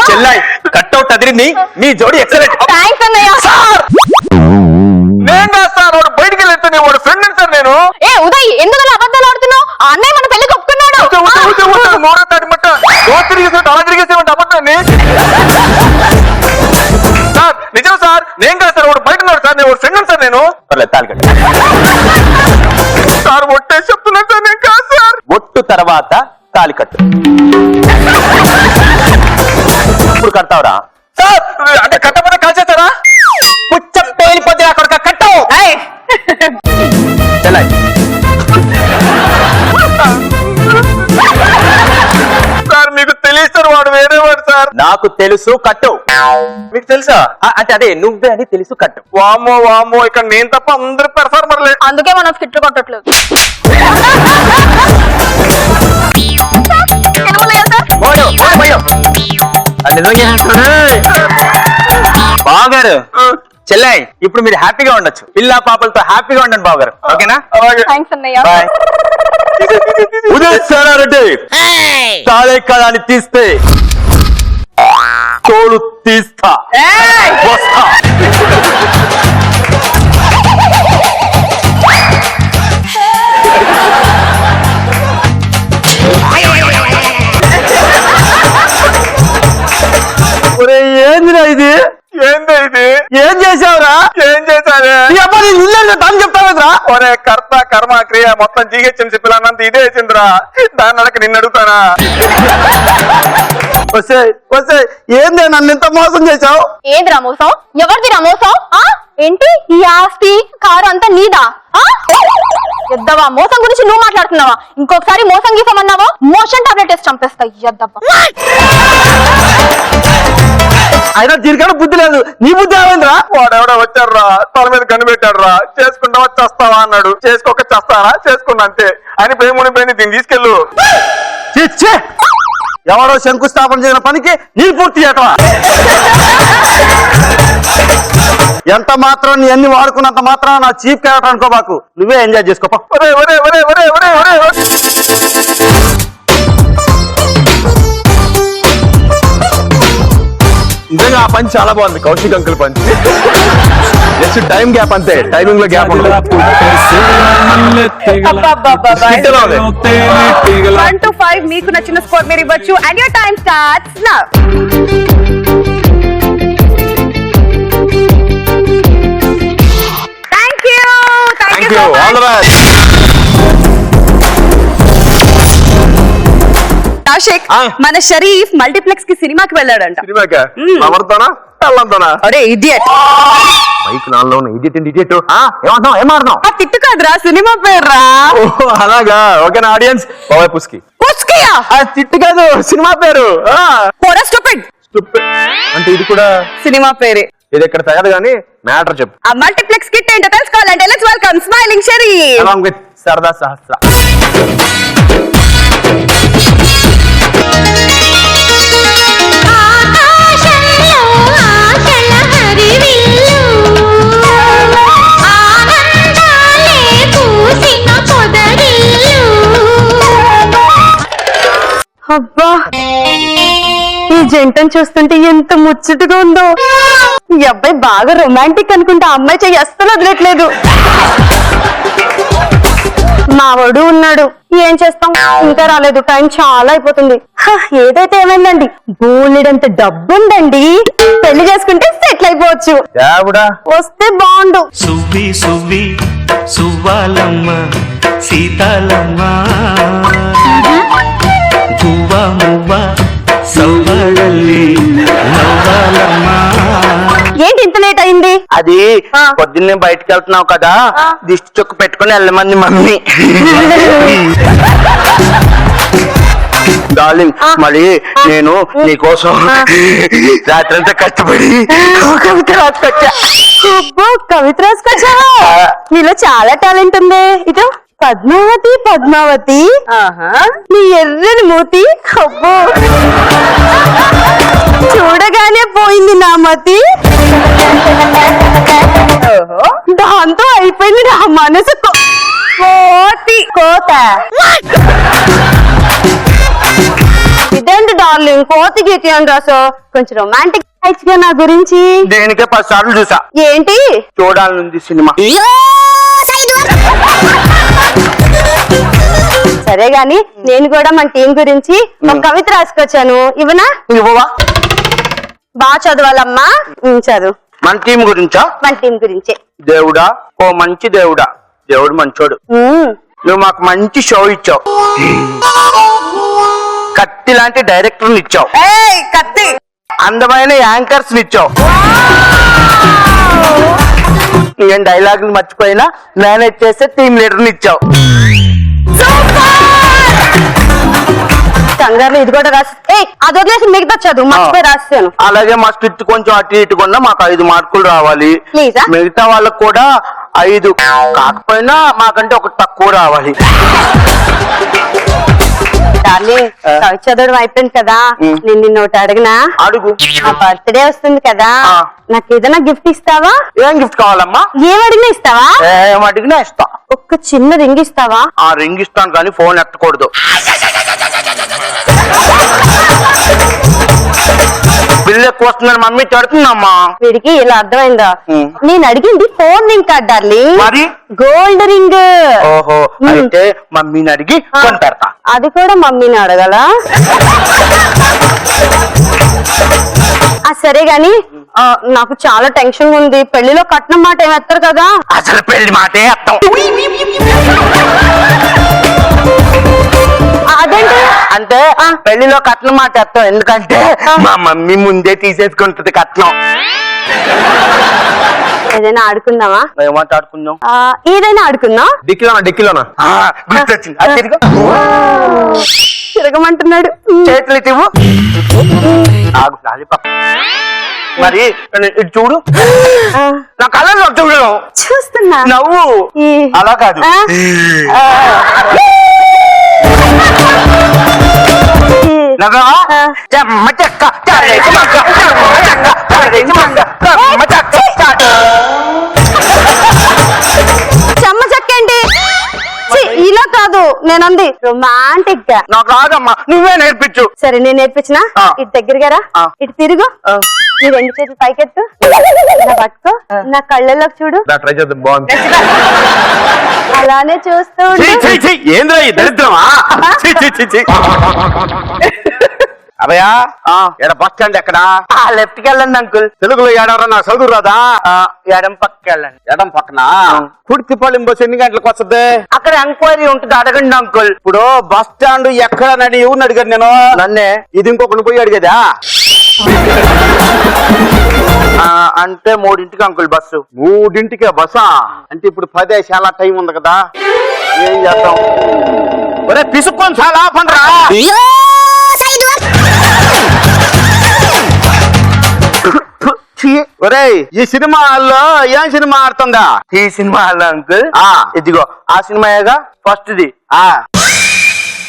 చెల్లాయి కట్అవుట్ అదిరింది, మీ జోడి ఎక్సలెంట్. థ్యాంక్స్ అన్నయ్య. నేను రాస్తాను, వాడు బయటికి వెళ్తే వాడు ఫ్రెండ్ సార్. నేను ఉదయ్ ఎందుకు అబద్ధాలు ఆడుతున్నావు? అన్నయ్య మన పెళ్లికి ఒప్పుకున్నాడు. అలా తిరిగేసేమంటే అబద్ధాన్ని. నిజం సార్, సార్ నేను కాదు సార్ వాడు బయట ఉన్నాడు సార్ నేను ఫ్రెండ్ సార్ నేను పర్లేదు తాళి కట్టు. సార్ ఒట్టే చెప్తున్నాను సార్ నేను కాదు సార్ ఒట్టు తర్వాత తాళి కట్టు. ఇప్పుడు కడతావురా? సార్ అంటే కట్టపడ కాల్చేస్తారా పుచ్చ పేలిపోతే అక్కడ కట్టవు. ఏయ్! చెల్లాయి సార్ మీకు తెలియదు సార్ వాడు వేరే వాడు సార్ నాకు తెలుసు కట్టు. మీకు తెలుసా అంటే అదే నువ్వే అని తెలుసు కట్టు. వామ్మో వామ్మో ఇక్కడ నేను తప్ప అందరు పెర్ఫార్మర్లే అందుకే మనం ఫిట్ కొట్టట్లేదు. బావగారు చెల్లాయి ఇప్పుడు మీరు హ్యాపీగా ఉండొచ్చు. పిల్ల పాపలతో హ్యాపీగా ఉండండి బావగారు. ఓకేనా? అలాగే థ్యాంక్స్ అన్నయ్య. బాయ్. ఉదయసారారెడ్డి తాళే కళాన్ని తీస్తే తోలు తీస్తా ఏయ్! వస్తా. ఏందిరా ఇది? ఏంది ఇది ఏం చేసావురా? ఏం చేశారే నీ అబ్బాయి ఇల్లు తను చెప్తావేంద్రా? ఒరే కర్త కర్మ క్రియ మొత్తం జీహెచ్ఎంసీ పిల్లనంత ఇదే వచ్చిందిరా దాన్ని అడగ నిన్ను అడుగుతానా వస్తే వస్తే ఏంది నన్ను ఇంత మోసం చేశావు? ఏంది మోసం? ఎవరిది మోసం? ఏంటి ఈ ఆస్తి కారు అంతా నీదా? ఎద్దవా మోసం గురించి నువ్వు మాట్లాడుతున్నావా? ఇంకొకసారి మోసం గీసమన్నావా మోషన్ టాబ్లెట్ వేసి చంపేస్తా. ఎద్దబ్బా అయినా దీనికన్నా బుద్ధి లేదు. నీ బుద్ధి ఏమైందిరా? వాడెవడో వచ్చాడురా తల మీద కన్ను పెట్టాడురా చేసుకుంటావా చేస్తావా అన్నాడు చేసుకోక చేస్తారా చేసుకున్నా అంతే అని ప్రేముని పోయి దీన్ని తీసుకెళ్ళు ఛీ, ఛీ! ఎవరో శంకుస్థాపన చేసిన పనికి నేను పూర్తి చేయటమా? ఎంత మాత్రం నీ అన్ని వాడుకున్నంత మాత్రం నా చీప్ క్యారెక్టర్ అనుకోబాకు. నువ్వే ఎంజాయ్ చేసుకోపా. ఒరే ఒరే ఒరే ఒరే ఒరే ఒరే నిజంగా ఆ పంచ్ చాలా బాగుంది. Kaushik uncle punch. Just time gap అంతే. టైమింగ్ లో గ్యాప్ ఉంటుంది. అబ్బబ్బబ్బబ్బా. Hit ఎలా ఉంది? 1 to 5 మీకు నచ్చిన స్కోర్ మీరు ఇవ్వచ్చు and your time starts now. Thank you thank you. All the best. Kaushik మన షరీఫ్ మల్టీప్లెక్స్ కి సినిమాకి వెళ్ళాడంట. సినిమాకా ఎవరితోనా పెళ్ళంతోనా అరే ఇడియట్. బైక్ నాలో ఇడియట్ ఇడియట్ ఏమంటున్నావు? ఏమాడుతున్నావు? ఆ తిట్టు కాదురా సినిమా పేర్రా. అలాగా ఓకేనా ఆడియన్స్? బాబాయ్ పుస్కి. పుస్కియా తిట్టు కాదు సినిమా పేరు. పోరా స్టూపిడ్. అంటే ఇది కూడా సినిమా పేరే. ఇది ఇక్కడ తగదు కానీ మ్యాటర్ చెప్పు. ఆ మల్టీప్లెక్స్ కిట్ ఏంటో తెలుసుకోవాలంటే let's welcome smiling Sharif. Along with సరదా సహస్ర. అబ్బా ఈ జంటను చూస్తుంటే ఎంత ముచ్చటగా ఉందో. ఈ అబ్బాయి బాగా రొమాంటిక్ అనుకుంటా. అమ్మాయి చెయ్యి అస్సలు వదలట్లేదు. మావాడు ఉన్నాడు. ఏం చేస్తాం ఇంకా రాలేదు. టైం చాలా అయిపోతుంది. ఏదైతే ఏమైందండి బోలెడంత డబ్బు ఉందండి. పెళ్లి చేసుకుంటే సెటిల్ అయిపోవచ్చు. దేవుడా వస్తే బాగుండు. సువ్వి సువ్వి సువ్వాలమ్మ సీతాలమ్మ గువ్వ మువ్వ సవ్వడల్లి నవ్వాలమ్మ. ఏంటి ఇంత లేట్ అయింది? అది పొద్దున్నే బయటకు వెళ్తున్నావు కదా దిష్టి చొక్కు పెట్టుకుని వెళ్ళమంది మమ్మీ. డార్లింగ్ మరి నేను నీకోసం రాత్రంతా కష్టపడి కవిత రాసుకొచ్చా. అబ్బో కవిత రాసుకొచ్చావా? నీలో చాలా టాలెంట్ ఉంది. ఇటు పద్మావతి పద్మావతి. నీ ఎర్రని మూతి. అబ్బో చూడగానే పోయింది నా మతి. దాంతో అయిపోయింది నా మనసు. కోతి కోత. ఇదేంటి డార్లింగ్ కోతి గీతి అని రాసో? కొంచెం రొమాంటిక్ గా నా గురించి. దేనికే 10 సార్లు చూసా. ఏంటి చూడాలనుంది సినిమా. సరే గాని నేను కూడా మన టీం గురించి ఒక కవిత రాసుకొచ్చాను. ఇవనా? ఇవ్వవా? బాగా చదవాలమ్మా. చదువు. మన టీం గురించా? మన టీం గురించే. దేవుడా, ఓ మంచి దేవుడా, దేవుడు మంచోడు. నువ్వు మాకు మంచి షో ఇచ్చావు, కత్తి లాంటి డైరెక్టర్ ఇచ్చావు, కత్తి అందమైన యాంకర్స్ ఇచ్చావు, ఏం డైలాగులు మర్చిపోయినా మేనేజ్ చేసే టీం లీడర్ ఇచ్చావు. కంగారు ఇది కూడా రాసి అది వదిలేసి మిగతా చదువు మర్చిపోయి రాస్తాను. అలాగే మా స్క్రిప్ట్ కొంచెం అటు ఇటు కొన్నా మాకు 5 మార్కులు రావాలి. ప్లీజా? మిగతా వాళ్ళకు కూడా 5 కాకపోయినా మాకంటే ఒక తక్కువ రావాలి. డార్లింగ్, కవి చదవడం అయిపోయింది కదా, నేను నిన్న ఒకటి అడిగినా. అడుగు. నా బర్త్డే వస్తుంది కదా, నాకు ఏదైనా గిఫ్ట్ ఇస్తావా? ఏం గిఫ్ట్ కావాలమ్మా? ఏమడిగినా ఇస్తావా? ఏం అడిగినా ఇస్తా. ఒక్క చిన్న రింగ్ ఇస్తావా? ఆ రింగ్ ఇస్తాను కానీ ఫోన్ ఎత్తకూడదు. బిల్లు ఎక్కువ వస్తుందని మమ్మీ తిడుతుందమ్మా. వీడికి ఇలా అర్థమైందా? నేను అడిగింది ఫోన్ రింగ్ కాదు డార్లింగ్, మరి గోల్డ్ రింగ్. ఓహో, అయితే మమ్మీని అడిగి కొని పెడతా. అది కూడా మమ్మీని అడగల? సరే గాని నాకు చాలా టెన్షన్ ఉంది. పెళ్లిలో కట్నం మాట ఏమెత్తారు కదా? అసలు పెళ్లి మాటే అర్థం. అదేంటి అంటే పెళ్లిలో కట్నం మాట ఎత్తాం, ఎందుకంటే మా మమ్మీ ముందే తీసేసుకుంటది కట్నం. ఏదైనా ఆడుకుందామా? ఏమంటే ఆడుకుందాం? ఏదైనా ఆడుకుందాం. డిక్కిలోనా గుర్తొచ్చింది. అది తిరిగి తిరగమంటున్నాడు. చేతులు ఇవ్వు. ఆగు, లాలిపాప్. మరి ఇటు చూడు, నా కళ్ళలో చూడు, చూస్తున్నా. నవ్వు. అలా కాదు, చెమ్మ చెక్క చెమ్మ చెక్క ఏంటి? ఇలా కాదు నేనంది, రొమాంటిక్ గా. నాకు రాదమ్మా, నువ్వే నేర్పించు. సరే నేను నేర్పించినా. ఇటు దగ్గరగా రా, ఇటు తిరుగు, నీ 2 చేతులు పైకెత్తు, ఇలా పట్టుకో, నా కళ్ళలోకి చూడు. ట్రై చేద్దాం, బాగుంది. అలానే చూస్తూ ఏంద్రా ఈ దరిద్రమా? అభయా, బస్ స్టాండ్ ఎక్కడ? లెఫ్ట్ కి వెళ్ళండి అంకుల్. తెలుగులో ఏడవరా, నాకు చదువు రాదా? ఎడం పక్కకి వెళ్ళండి. ఎడం పక్కన కుర్తిపాళెం బస్సు ఎన్ని గంటలకు వస్తుంది? అక్కడ ఎంక్వైరీ ఉంటుంది, అడగండి అంకుల్. ఇప్పుడు బస్ స్టాండ్ ఎక్కడ నడి ఎవరిని అడిగారు నేను? నన్నే. ఇది ఇంకొకటి పోయి అడిగేదా? అంటే 3ంటికి అంకుల్ బస్సు. 3ంటికే బస్సా? అంటే ఇప్పుడు 10 చాలా టైం ఉంది కదా, ఏం చేద్దాం? ఒరే పిసుక్కొని చాలా పండ్రా. ఒరే, ఈ సినిమా హాల్లో ఏం సినిమా ఆడుతుందా? ఈ సినిమా హాల్లో అంకుల్ ఇదిగో ఆ సినిమాగా ఫస్ట్ది.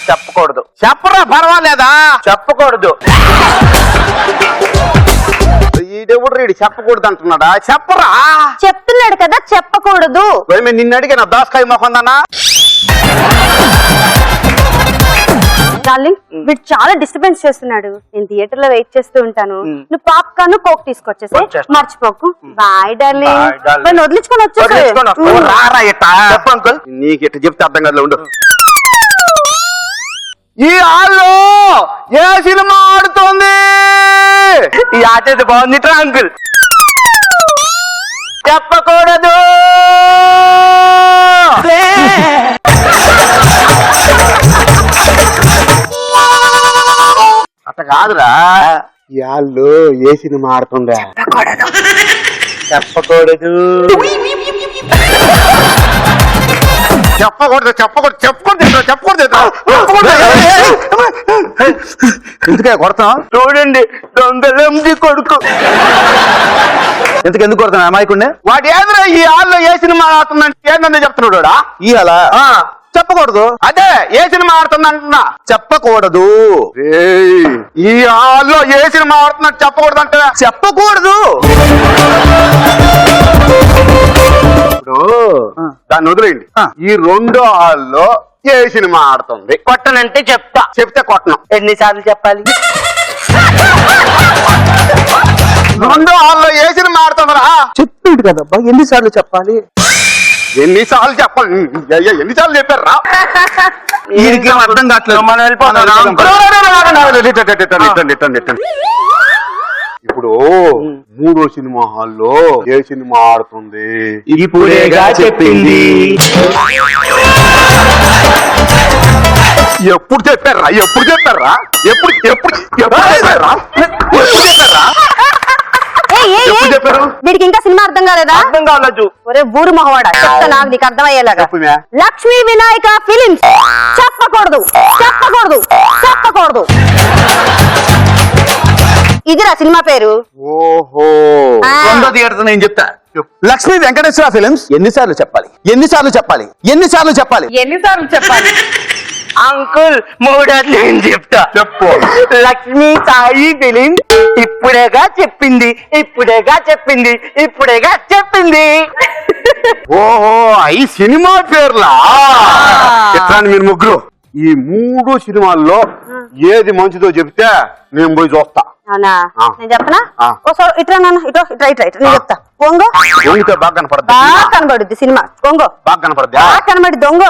చెప్పకూడదు. చెప్పరా, పర్వాలేదా? చెప్పకూడదు. ఈడెవడు రీడి చెప్పకూడదు అంటున్నాడా? చెప్పరా. చెప్తున్నాడు కదా చెప్పకూడదు. నిన్ను అడిగిన దాస్కాయ మొహందన్నా. డార్లింగ్, వీడు చాలా డిస్టర్బెన్స్ చేస్తున్నాడు. నేను థియేటర్ లో వెయిట్ చేస్తూ ఉంటాను. నువ్వు పాప్కార్న్ కోక్ తీసుకొచ్చేసి మర్చిపోకు. Bye darling. నేను వదిలించుకొని వచ్చేసి నీకు ఎట్లా చెప్తే అర్థం కదా. ఉండు. ఈ హాల్లో ఏ సినిమా ఆడుతోంది? ఈ ఆట అయితే బాగుంది అంకుల్. చెప్పకూడదు. అట్ట కాదురా, యాళ్ళు ఏ సినిమా ఆడుతుందా? చెప్పకూడదు. చెప్పకూడదు చెప్పకూడదు చెప్పకూడదు చెప్పకూడదు. ఎందుకే కొడతాం? చూడండి, దొంగలంది కొడుకు. ఎందుకు కొడతాను అమాయకుండే? వాడు ఏదైనా ఈ హాల్లో ఏ సినిమా ఆడుతుందంటే ఏంటంటే చెప్తున్నాడు. ఈ హాలా చెప్పకూడదు. అదే ఏ సినిమా ఆడుతుంది అంటున్నా. చెప్పకూడదు. ఈ హాల్లో ఏ సినిమా ఆడుతున్నట్టు చెప్పకూడదు అంటే చెప్పకూడదు. దాన్ని వదిలేయండి. ఈ 2వ హాల్లో ఏ సినిమా ఆడుతుంది? కొట్టనంటే చెప్తా. చెప్తే కొట్టను. ఎన్నిసార్లు చెప్పాలి? 2వ హాల్లో ఏ సినిమా ఆడుతుందిరా? చెప్పాడు కదబ్బా, ఎన్నిసార్లు చెప్పాలి? ఎన్నిసార్లు చెప్పాలి? ఎన్నిసార్లు చెప్పారా? అర్థం కావట్లేదు. మనం వెళ్ళిపోతాం. ఇప్పుడు 3వ సినిమా హాల్లో ఏ సినిమా ఆడుతుంది? ఇప్పుడేగా చెప్పింది. ఎప్పుడు చెప్పారా? ఎప్పుడు చెప్పారా? ఎప్పుడు ఎప్పుడు ఎప్పుడు చెప్పారా? ఎప్పుడు చెప్పారా? ఎప్పుడు చెప్పారు? వీడికి ఇంకా సినిమా అర్థం కాలేదా? అర్థం కావచ్చు. ఒరే ఊరు మొహవాడా, చెప్తా నాకు నీకు అర్థమయ్యేలాగా. చెప్పుమే. లక్ష్మీ వినాయక ఫిలిమ్స్. చెప్పకూడదు చెప్పకూడదు చెప్పకూడదు. ఇదిరా సినిమా పేరు. ఓహో, ఆ. థియేటర్ నేను చెప్తా. లక్ష్మీ వెంకటేశ్వర ఫిలిమ్స్. ఎన్నిసార్లు చెప్పాలి? ఎన్నిసార్లు చెప్పాలి? ఎన్నిసార్లు చెప్పాలి? ఎన్నిసార్లు చెప్పాలి? అంకుల్ మూడట్లు ఏం చెప్తా. చెప్పు. లక్ష్మీ సాయి ఫిలిం ఇప్పుడేగా చెప్పింది, ఇప్పుడేగా చెప్పింది, ఇప్పుడేగా చెప్పింది. ఓహో, ఈ సినిమా పేర్లా? ఎట్లా మీరు ముగ్గురు ఈ 3 సినిమాల్లో ఏది మంచిదో చెప్తే నేను పోయి చూస్తా. అవునా? ఆ. నేను చెప్పనా? ఆ. ఓసారి ఇట్రా నాన్న, ఇటో ఇట్రా ఇట్రా ఇట్రా, నేను చెప్తా. పొంగో. దొంగతో బాగా కనపడద్దు. బాగా కనబడుద్ది సినిమా. పొంగో. బాగా కనపడద్దు. బాగా కనబడి దొంగ.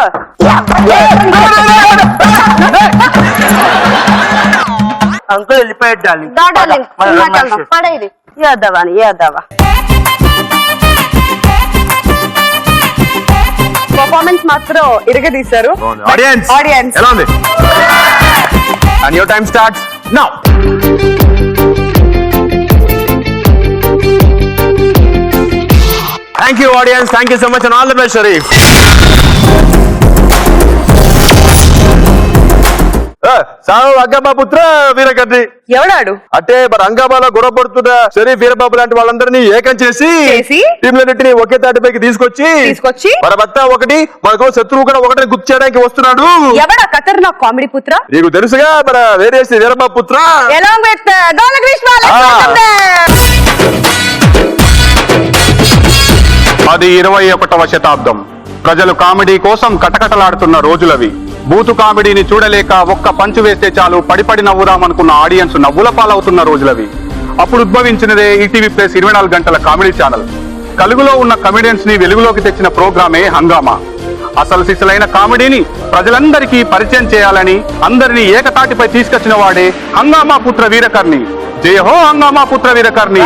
అంకుల్ వెళ్ళిపోయాడు డార్లింగ్. దాటాలి సినిమాకి వెళ్దాం. పడేది ఏద్దావా అని ఏద్దావా. పర్ఫార్మెన్స్ మాత్రం ఇరగదీశారు. ఆడియన్స్ ఎలా ఉంది? And your time starts now. Thank you audience, thank you so much and all the best Sharif. సావు అంగాబా పుత్ర వీరకర్ణి. ఎవడాడు? అంటే మరి అంగాబాలో గొడవపడుతున్న షరీఫ్ వీరబాబు లాంటి వాళ్ళందరినీ ఏకం చేసి టీంలన్నింటినీ ఒకే తాటిపైకి తీసుకొచ్చి మన భర్త ఒకటి మనకు శత్రువు కూడా ఒకటి గుర్తు చేయడానికి వస్తున్నాడు. ఎవడా ఖతర్నాక్ కామెడీ పుత్ర? నీకు తెలుసుగా మన వేరేసి వీరబాబు పుత్ర. Along with Golakrishna, let's welcome them. అది 21వ శతాబ్దం. ప్రజలు కామెడీ కోసం కటకటలాడుతున్న రోజులవి. బూతు కామెడీని చూడలేక ఒక్క పంచు వేస్తే చాలు పడిపడి నవ్వుదామనుకున్న ఆడియన్స్ నవ్వుల పాలవుతున్న రోజులవి. అప్పుడు ఉద్భవించినదే ఈటీవీ ప్లస్ 24 గంటల కామెడీ ఛానల్. కలుగులో ఉన్న కమెడియన్స్ ని వెలుగులోకి తెచ్చిన ప్రోగ్రామే హంగామా. అసలు సిసలైన కామెడీని ప్రజలందరికీ పరిచయం చేయాలని అందరినీ ఏకతాటిపై తీసుకొచ్చిన వాడే హంగామా పుత్ర వీరకర్ణి. జయ హో హంగామా పుత్ర వీరకర్ణి.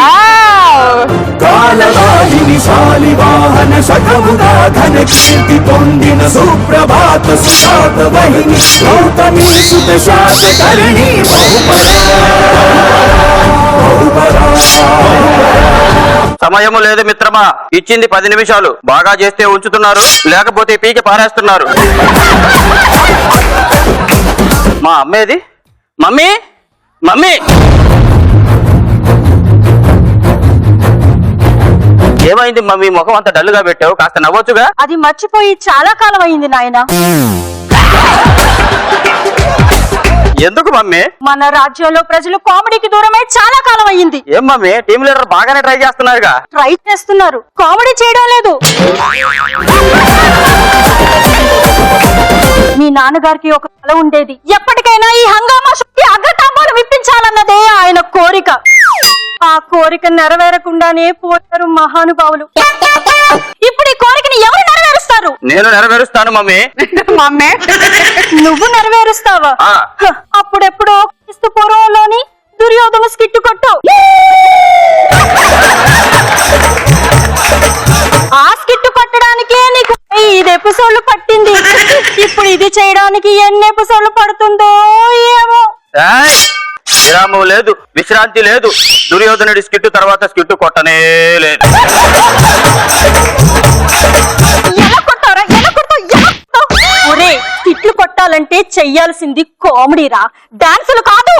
కాలరాజిని శాలివాహన శతముగా ఘన కీర్తి పొందిన సుప్రభాత సుశాత వహిని గౌతమి సుత శాతకరిణి సమయము లేదు మిత్రమా, ఇచ్చింది 10 నిమిషాలు. బాగా చేస్తే ఉంచుతున్నారు, లేకపోతే పీకి పారేస్తున్నారు. మా అమ్మేది? మమ్మీ మమ్మీ ఏమైంది మమ్మీ? ముఖం అంత డల్లుగా పెట్టావు, కాస్త నవ్వొచ్చుగా. అది మర్చిపోయి చాలా కాలం అయింది నాయన. ఎందుకు మమ్మీ? మన రాజ్యంలో ప్రజలు కామెడీకి దూరమై చాలా కాలం అయ్యింది. ఏం మమ్మీ, టీం లీడర్ బాగానే ట్రై చేస్తున్నారుగా. ట్రై చేస్తున్నారు, కామెడీ చేయడం లేదు. మీ నాన్నగారికి ఒక కల ఉండేది. ఎప్పటికైనా ఈ హంగామా శక్తి అగ్రతాంబాలు విప్పించాలన్నదే ఆయన కోరిక. ఆ కోరిక నెరవేరకుండానే పోతారు మహానుభావులు. ఇప్పుడు ఈ కోరికని ఎవరు నెరవేరుస్తారు? నేను నెరవేరుస్తాను మమ్మీ. మమ్మే నువ్వు నెరవేరుస్తావా? అప్పుడెప్పుడో క్రీస్తు పూర్వంలోని దుర్యోధన స్కిట్టు కొట్టు. ఆ స్కిట్టు కొట్టడానికే నీకు 5 ఎపిసోడ్లు పట్టింది. ఇప్పుడు ఇది చేయడానికి ఎన్ని ఎపిసోడ్లు పడుతుందో ఏమో. విరామం లేదు, విశ్రాంతి లేదు. దుర్యోధనుడి స్కిట్టు తర్వాత స్కిట్టు కొట్టనే లేదు. ఎలా కొట్టారా? ఎలా కొడతావు? ఒరే, స్కిట్లు కొట్టాలంటే చెయ్యాల్సింది కామెడీరా, డాన్సులు కాదు.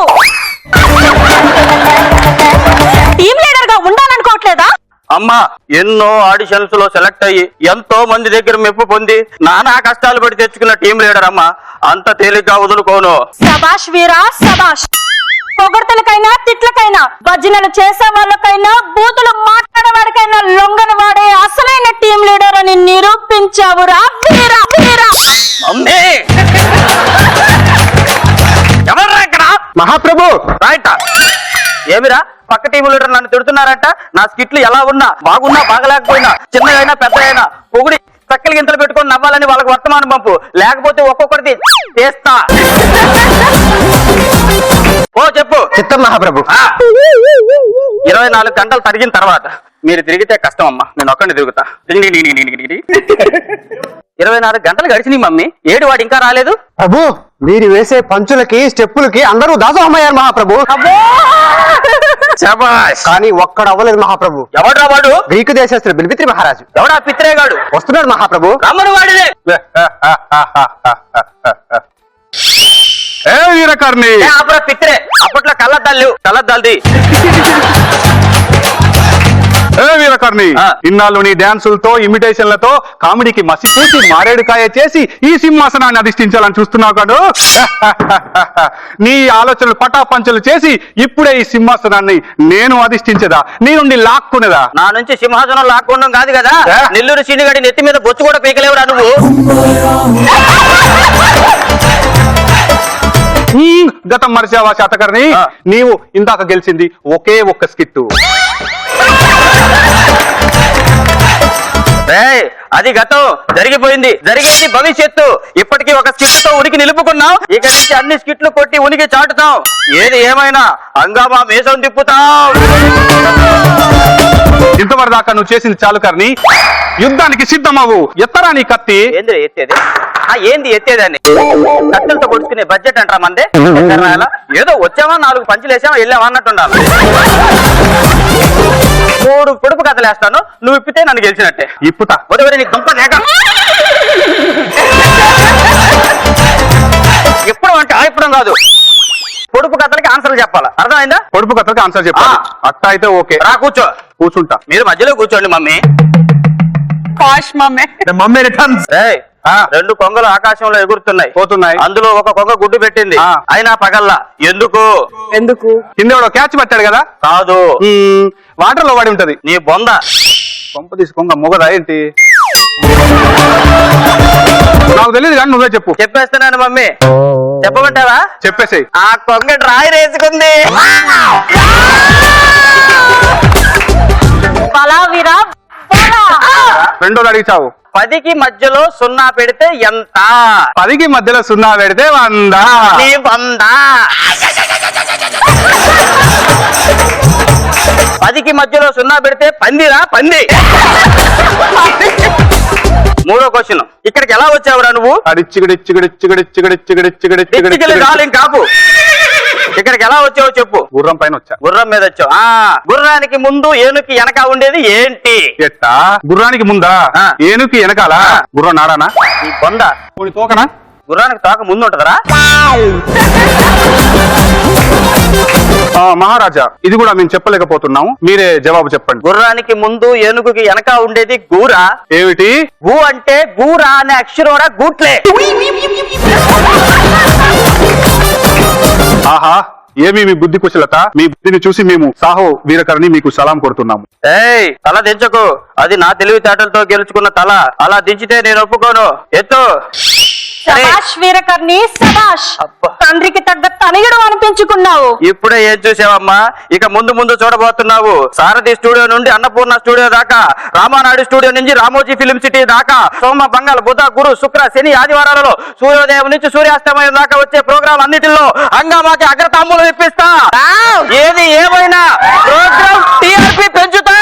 టీం లీడర్ గా ఉండాలనుకోవట్లేదా? అమ్మా, ఎన్నో ఆడిషన్స్ లో సెలెక్ట్ అయ్యి ఎంతో మంది దగ్గర మెప్పు పొంది నానా కష్టాలు పడి తెచ్చుకున్న టీం లీడర్ అమ్మా. అంత తేలిగ్గా వదులుకోను. సబాష్ వీరా సబాష్. పొగడ్తలకైనా తిట్లకైనా, భజనలు చేసే వాళ్ళకైనా, బూతులు మాట్లాడే వాడికైనా లొంగని వాడే అసలైన టీం లీడర్ అని నిరూపించావురా వీరా వీరా. ఎవర్రా ఇక్కడ? మహాప్రభు. రైట్. ఏమిరా, పక్క టీం లీడర్ నన్ను తిడుతున్నారంట. నా స్కిట్లు ఎలా ఉన్నా, బాగున్నా బాగలేకపోయినా, చిన్నదైనా పెద్దదైనా పొగిడి చక్కలు గింతలు పెట్టుకొని నవ్వాలని వాళ్ళకి వర్తమానం పంపు, లేకపోతే ఒక్కొక్కటి చేస్తా. ఓ చెప్పు. చిత్తం మహాప్రభు. 24 గంటలు తరిగిన తర్వాత మీరు తిరిగితే కష్టం అమ్మా, నేను ఒక్కడిని తిరుగుతా. 24 గంటలు గడిచినాయి మమ్మీ, ఏడు వాడు ఇంకా రాలేదు. ప్రభు మీరు వేసే పంచులకి స్టెప్పులకి అందరూ దాసోహమయ్యారు మహాప్రభు. శభాష్. కానీ ఒక్కడు అవ్వలేదు మహాప్రభు. ఎవడ్రా వాడు? గ్రీకు దేశస్తుడు బిలిపిత్రి మహారాజు. ఎవడా పిత్రేగాడు? వస్తున్నాడు మహాప్రభు. రమ్మను వాడిదే. ఏ వీరకర్ణి, అప్పుడు పిత్రే, అప్పట్లో కళ్ళద్దాల్ది. ఏ వీరకర్ణి, ఇన్నాళ్ళు నీ డాన్సులతో ఇమిటేషన్లతో కామెడీకి మసిపూసి మారేడుకాయ చేసి ఈ సింహాసనాన్ని అధిష్ఠించాలని చూస్తున్నావు కాదు. నీ ఆలోచనలు పటాపంచలు చేసి ఇప్పుడే ఈ సింహాసనాన్ని నేను అధిష్ఠించదా, నీ నుండి లాక్కునేదా? నా నుంచి సింహాసనం లాక్కోవడం కాదు కదా, నెల్లూరు సీనిగడి నెత్తి మీద బొచ్చు కూడా పీకలేవురా నువ్వు. గతం మరిచావా శాతకర్ణి, నీవు ఇందాక గెలిచింది ఒకే ఒక్క స్కిట్టు. అది గతం, జరిగిపోయింది. జరిగేది భవిష్యత్తు. ఇప్పటికీ ఒక స్కిట్ తో ఉనికి నిలుపుకున్నాం, ఇక నుంచి అన్ని స్కిట్లు కొట్టి ఉనికి చాటుతాం. ఏది ఏమైనా హంగామా మేసం తిప్పుతాం. ఇంతవరకు దాకా నువ్వు చేసింది చాలు కర్ణి, యుద్ధానికి సిద్ధమవు. ఎత్తరా నీ కత్తి. ఏంది ఎత్తేది? ఏంది ఎత్తేదాన్ని? కట్టెలతో కొడుకునే బడ్జెట్ అంటారా మందే? ఏదో వచ్చామా 4 పంచులు వేసామా వెళ్ళామా అన్నట్టుండాలి. 3 పొడుపు కథలు వేస్తాను, నువ్వు ఇప్పితే నన్ను గెలిచినట్టే. ఇప్పుతా వదివరి నీ దుంప లేక ఎప్పుడు అంటే ఇప్పుడు కాదు, పొడుపు కథలకి ఆన్సర్లు చెప్పాలా, అర్థమైందా? పొడుపు కథలకి ఆన్సర్ చెప్పాలి. అట్ట అయితే ఓకే, రా కూర్చో. కూర్చుంటా. మీరు మధ్యలో కూర్చోండి మమ్మీ. Mummy returns. 2 కొంగలు ఆకాశంలో ఎగురుతున్నాయి, పోతున్నాయి. అందులో ఒక కొంగ గుడ్డు పెట్టింది, అయినా పగల్లా. ఎందుకు? కింద క్యాచ్ పట్టాడు కదా. కాదు, వాటర్ లో పడి ఉంటది. నీ బొంద. కొంప తీసి కొంగ మొగదా ఏంటి? నాకు తెలియదు కానీ నువ్వే చెప్పు. చెప్పేస్తున్నాను మమ్మీ. చెప్పమంటావా? చెప్పేసేయ్. ఆ కొంగ డ్రాయి రేసుకుంది. రెండోది అడిగిచావు. 10కి మధ్యలో 0 పెడితే ఎంత? 10కి మధ్యలో 0 పెడితే 100. నీ 100. 10కి మధ్యలో 0 పెడితే పందిరా పంది. 3వ క్వశ్చన్, ఇక్కడికి ఎలా వచ్చావురా నువ్వు? కాపు. ఇక్కడికి ఎలా వచ్చావు చెప్పు. గుర్రం పైన వచ్చా. గుర్రం మీద వచ్చావు. గుర్రానికి ముందు ఏనుకి వెనక ఉండేది ఏంటి? ఎట్టా? గుర్రానికి ముందా ఏనుకి వెనకాల? గుర్రం నాడానా? ఈ బొంద. తోకనా? గుర్రానికి తోక ముందు ఉంటదరా? మహారాజా, ఇది కూడా మేము చెప్పలేకపోతున్నాం, మీరే జవాబు చెప్పండి. గుర్రానికి ముందు ఏనుగుకి వెనక ఉండేది గూరా. ఏమిటి? గు అంటే గూరా అనే అక్షరం గూట్లే. ఆహా, ఏమి మీ బుద్ధి కుశలత. మీ బుద్ధిని చూసి మేము సాహో వీరకర్ణి మీకు సలాం కొడుతున్నాము. తల దించకు, అది నా తెలివితేటలతో గెలుచుకున్న తల. అలా దించితే నేను ఒప్పుకోను. ఎత్తు. శభాష్ వీరకర్ణి, శభాష్. తండ్రికి తగ్గ తనయుడు అనిపించుకున్నావు. ఇప్పుడే ఏం చూసావమ్మా, ఇక ముందు ముందు చూడబోతున్నావు. సారథి స్టూడియో నుండి అన్నపూర్ణ స్టూడియో దాకా, రామానాయుడు స్టూడియో నుంచి రామోజీ ఫిలిం సిటీ దాకా, సోమ మంగళ బుధ గురు శుక్ర శని ఆదివారాలలో సూర్యోదయం నుంచి సూర్యాస్తమయం దాకా వచ్చే ప్రోగ్రాం అన్నిటిలో హంగామాకి అగ్రతాంబూలం ఇప్పిస్తా. ఏది ఏమైనా ప్రోగ్రాం టీఆర్పీ పెంచుతా.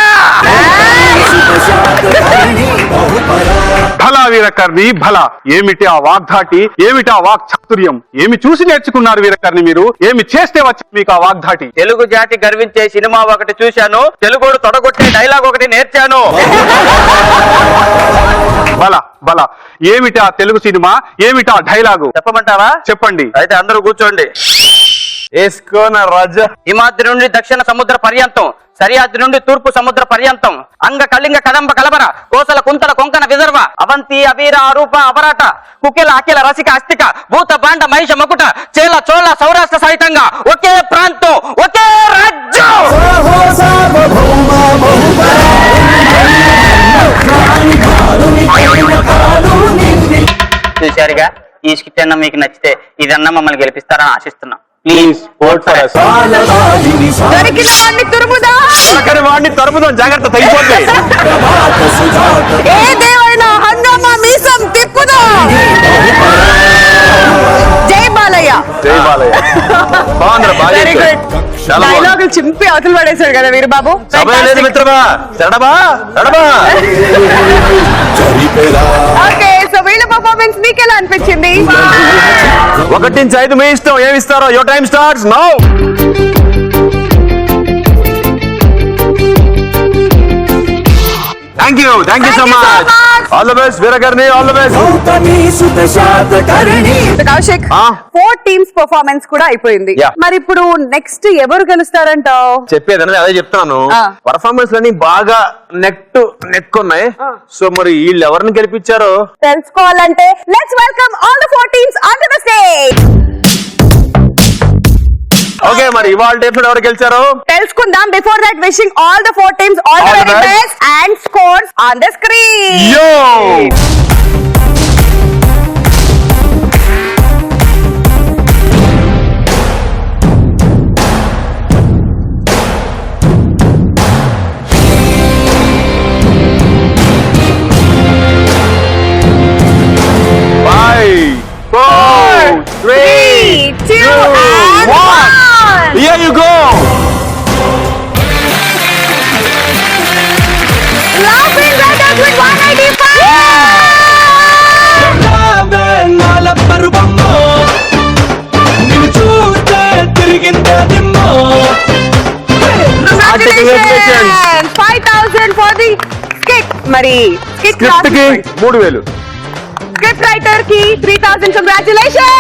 భలా వీరకర్ణి భలా. ఏమిటి ఆ వాగ్ధాటి, ఏమిటి ఆ వాక్ చాతుర్యం, ఏమి చూసి నేర్చుకున్నారు వీరకర్ణి మీరు? ఏమి చేస్తే వచ్చి మీకు ఆ వాగ్ధాటి? తెలుగు జాతి గర్వించే సినిమా ఒకటి చూశాను, తెలుగుడు తొడగొట్టే డైలాగ్ ఒకటి నేర్చాను. బలా బలా. ఏమిటి ఆ తెలుగు సినిమా, ఏమిటి ఆ డైలాగు? చెప్పమంటావా? చెప్పండి. అయితే అందరూ కూర్చోండి. వేసుకోన రాజా. హిమాద్రి నుండి దక్షిణ సముద్ర పర్యంతం, సరియాద్రి నుండి తూర్పు సముద్ర పర్యంతం, అంగ కళింగ కదంబ కలబర, కోసల కుంతల కొంకణ విదర్భ, అవంతి అవీర అరూప అవరాట, కుకిల అఖిల రసిక అస్తిక, భూత బాండ మహిష మకుట, చేల చోళ సౌరాష్ట్ర సహితంగా ఒకే ప్రాంతం, ఒకే రాజ్యం. చూశారుగా, ఈ స్కిట్ అన్న మీకు నచ్చితే ఇదన్నా మమ్మల్ని గెలిపిస్తారని ఆశిస్తున్నాం. Please vote for us. దొరికిన వాడిని తురుముదా. వాడిని తరుముదాం, జాగ్రత్త తగ్గిపోతే. ఏ దేవైనా హంగామా మీసం తిప్పుదా. జై బాలయ్య. జై బాలయ్య. బాగుందిరా, బాగా చాలా డైలాగులు చింపి అవతలు పడేశాడు కదా వీరబాబు. సమయం లేదు మిత్రమా, తడబా తడబా. ఓకే, సో వీళ్ళ పర్ఫార్మెన్స్ మీకు ఎలా అనిపించింది? 1 నుంచి 5 మీ ఇష్టం, ఏమి ఇస్తారో. Your time starts now. Thank you so much. All the best Veerakarni, all the best. Gautami Suta Satakarni. Kaushik, ఆ. 4 టీమ్స్ పర్ఫార్మెన్స్ కూడా అయిపోయింది. Yeah. మరి ఇప్పుడు నెక్స్ట్ ఎవరు గెలుస్తారంటావు? చెప్పేది అదే చెప్తాను. ఆ. పర్ఫార్మెన్స్ లన్నీ బాగా నెక్ ఉన్నాయి. సో మరి వీళ్ళు ఎవరిని గెలిపించారో తెలుసుకోవాలంటే let's welcome all the 4 teams on the stage. Okay, మరి ఇవాళ ఎపిసోడ్ ఎవరు గెలిచారు తెలుసుకుందాం. Before that wishing all the 4 teams all the All the very best. Best and scores on the screen. యో. Five, 4, 3, 2 and 1. Here you go. Laughing Riders with 185. Congratulations. 5,000 for the skit. మరి skit script కి 3000. Script writer కి 3,000. Congratulation.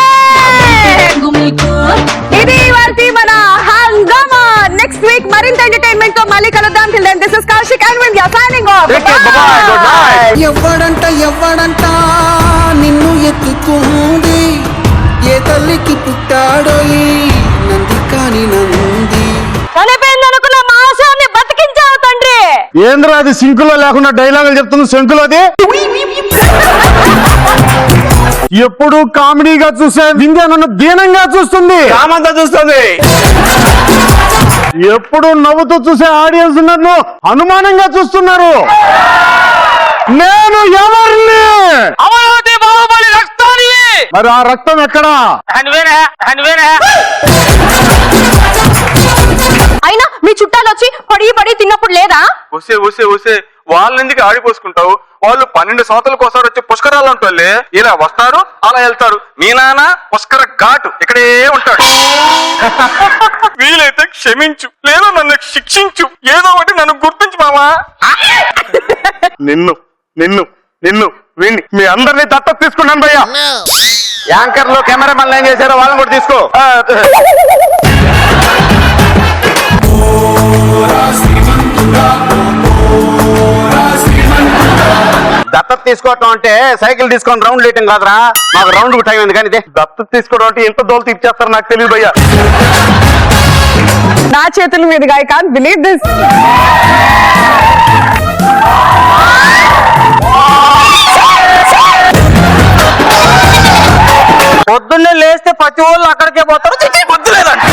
ఇది ఇవాల్టి మన హంగామా. Next week మరింత entertainment తో మళ్ళీ కలుద్దాం. Till then this is Kaushik and Vindhya signing off. Take care. Bye-bye. Good night. ఎవ్వడంట నిన్ను ఎత్తుకుంది, ఏ తల్లికి పుట్టాడో ఈ నంది కాని నంది. చనిపోయిందనుకున్న మా ఆశయాన్ని బతికించావు తండ్రి. ఏంద్రా అది సింకులో లేకుండా డైలాగులు చెప్తుంది శంకులోది. ఎప్పుడు కామెడీగా చూసే వింధ్య నన్ను దీనంగా చూస్తుంది. రామంతా చూస్తుంది. ఎప్పుడు నవ్వుతూ చూసే ఆడియన్స్ నన్ను అనుమానంగా చూస్తున్నారు. నేను ఎవరిని? అమరావతి బాహుబలి రక్తాన్ని. మరి ఆ రక్తం ఎక్కడా? హన్వేనా అయినా మీ చుట్టాలు వచ్చి పడి తిన్నప్పుడు లేదా? ఊసే వాళ్ళ ఎందుకు ఆడిపోసుకుంటావు? వాళ్ళు 12 సంవత్సరాలకు ఒకసారి వచ్చి పుష్కరాలు ఉంటారు. ఇలా వస్తారు, అలా వెళ్తారు. మీ నాన్న పుష్కర ఘాటు ఇక్కడే ఉంటాడు. వీలైతే క్షమించు, లేదా నన్ను శిక్షించు, ఏదో ఒకటి నన్ను గుర్తించు మామా. నిన్ను నిన్ను నిన్ను వీణ్ణి మీ అందరినీ దత్తత తీసుకున్నాను భయ్యా. యాంకర్లు కెమెరామెన్లు ఏం చేశారో వాళ్ళని కూడా తీసుకో. దత్తత తీసుకోవటం అంటే సైకిల్ తీసుకొని రౌండ్ లేయటం కాదురా. నాకు రౌండ్ టైం ఉంది కానీ దత్తత తీసుకోవడం అంటే ఎంత దోలు తీర్చేస్తారు నాకు తెలియదు భయ్యా. నా చేతుల మీదుగా ఐ కాంట్ బిలీవ్ దిస్. పొద్దున్నే లేస్తే ప్రతి వాళ్ళు అక్కడికే పోతారు. పొద్దులేదండి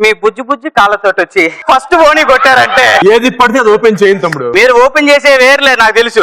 మీ బుజ్జి కాళ్ళతోటి వచ్చి ఫస్ట్ బోని కొట్టారంటే ఏది పడితే అది ఓపెన్ చేయండి తమ్ముడు. మీరు ఓపెన్ చేసే వేర్లే నాకు తెలుసు.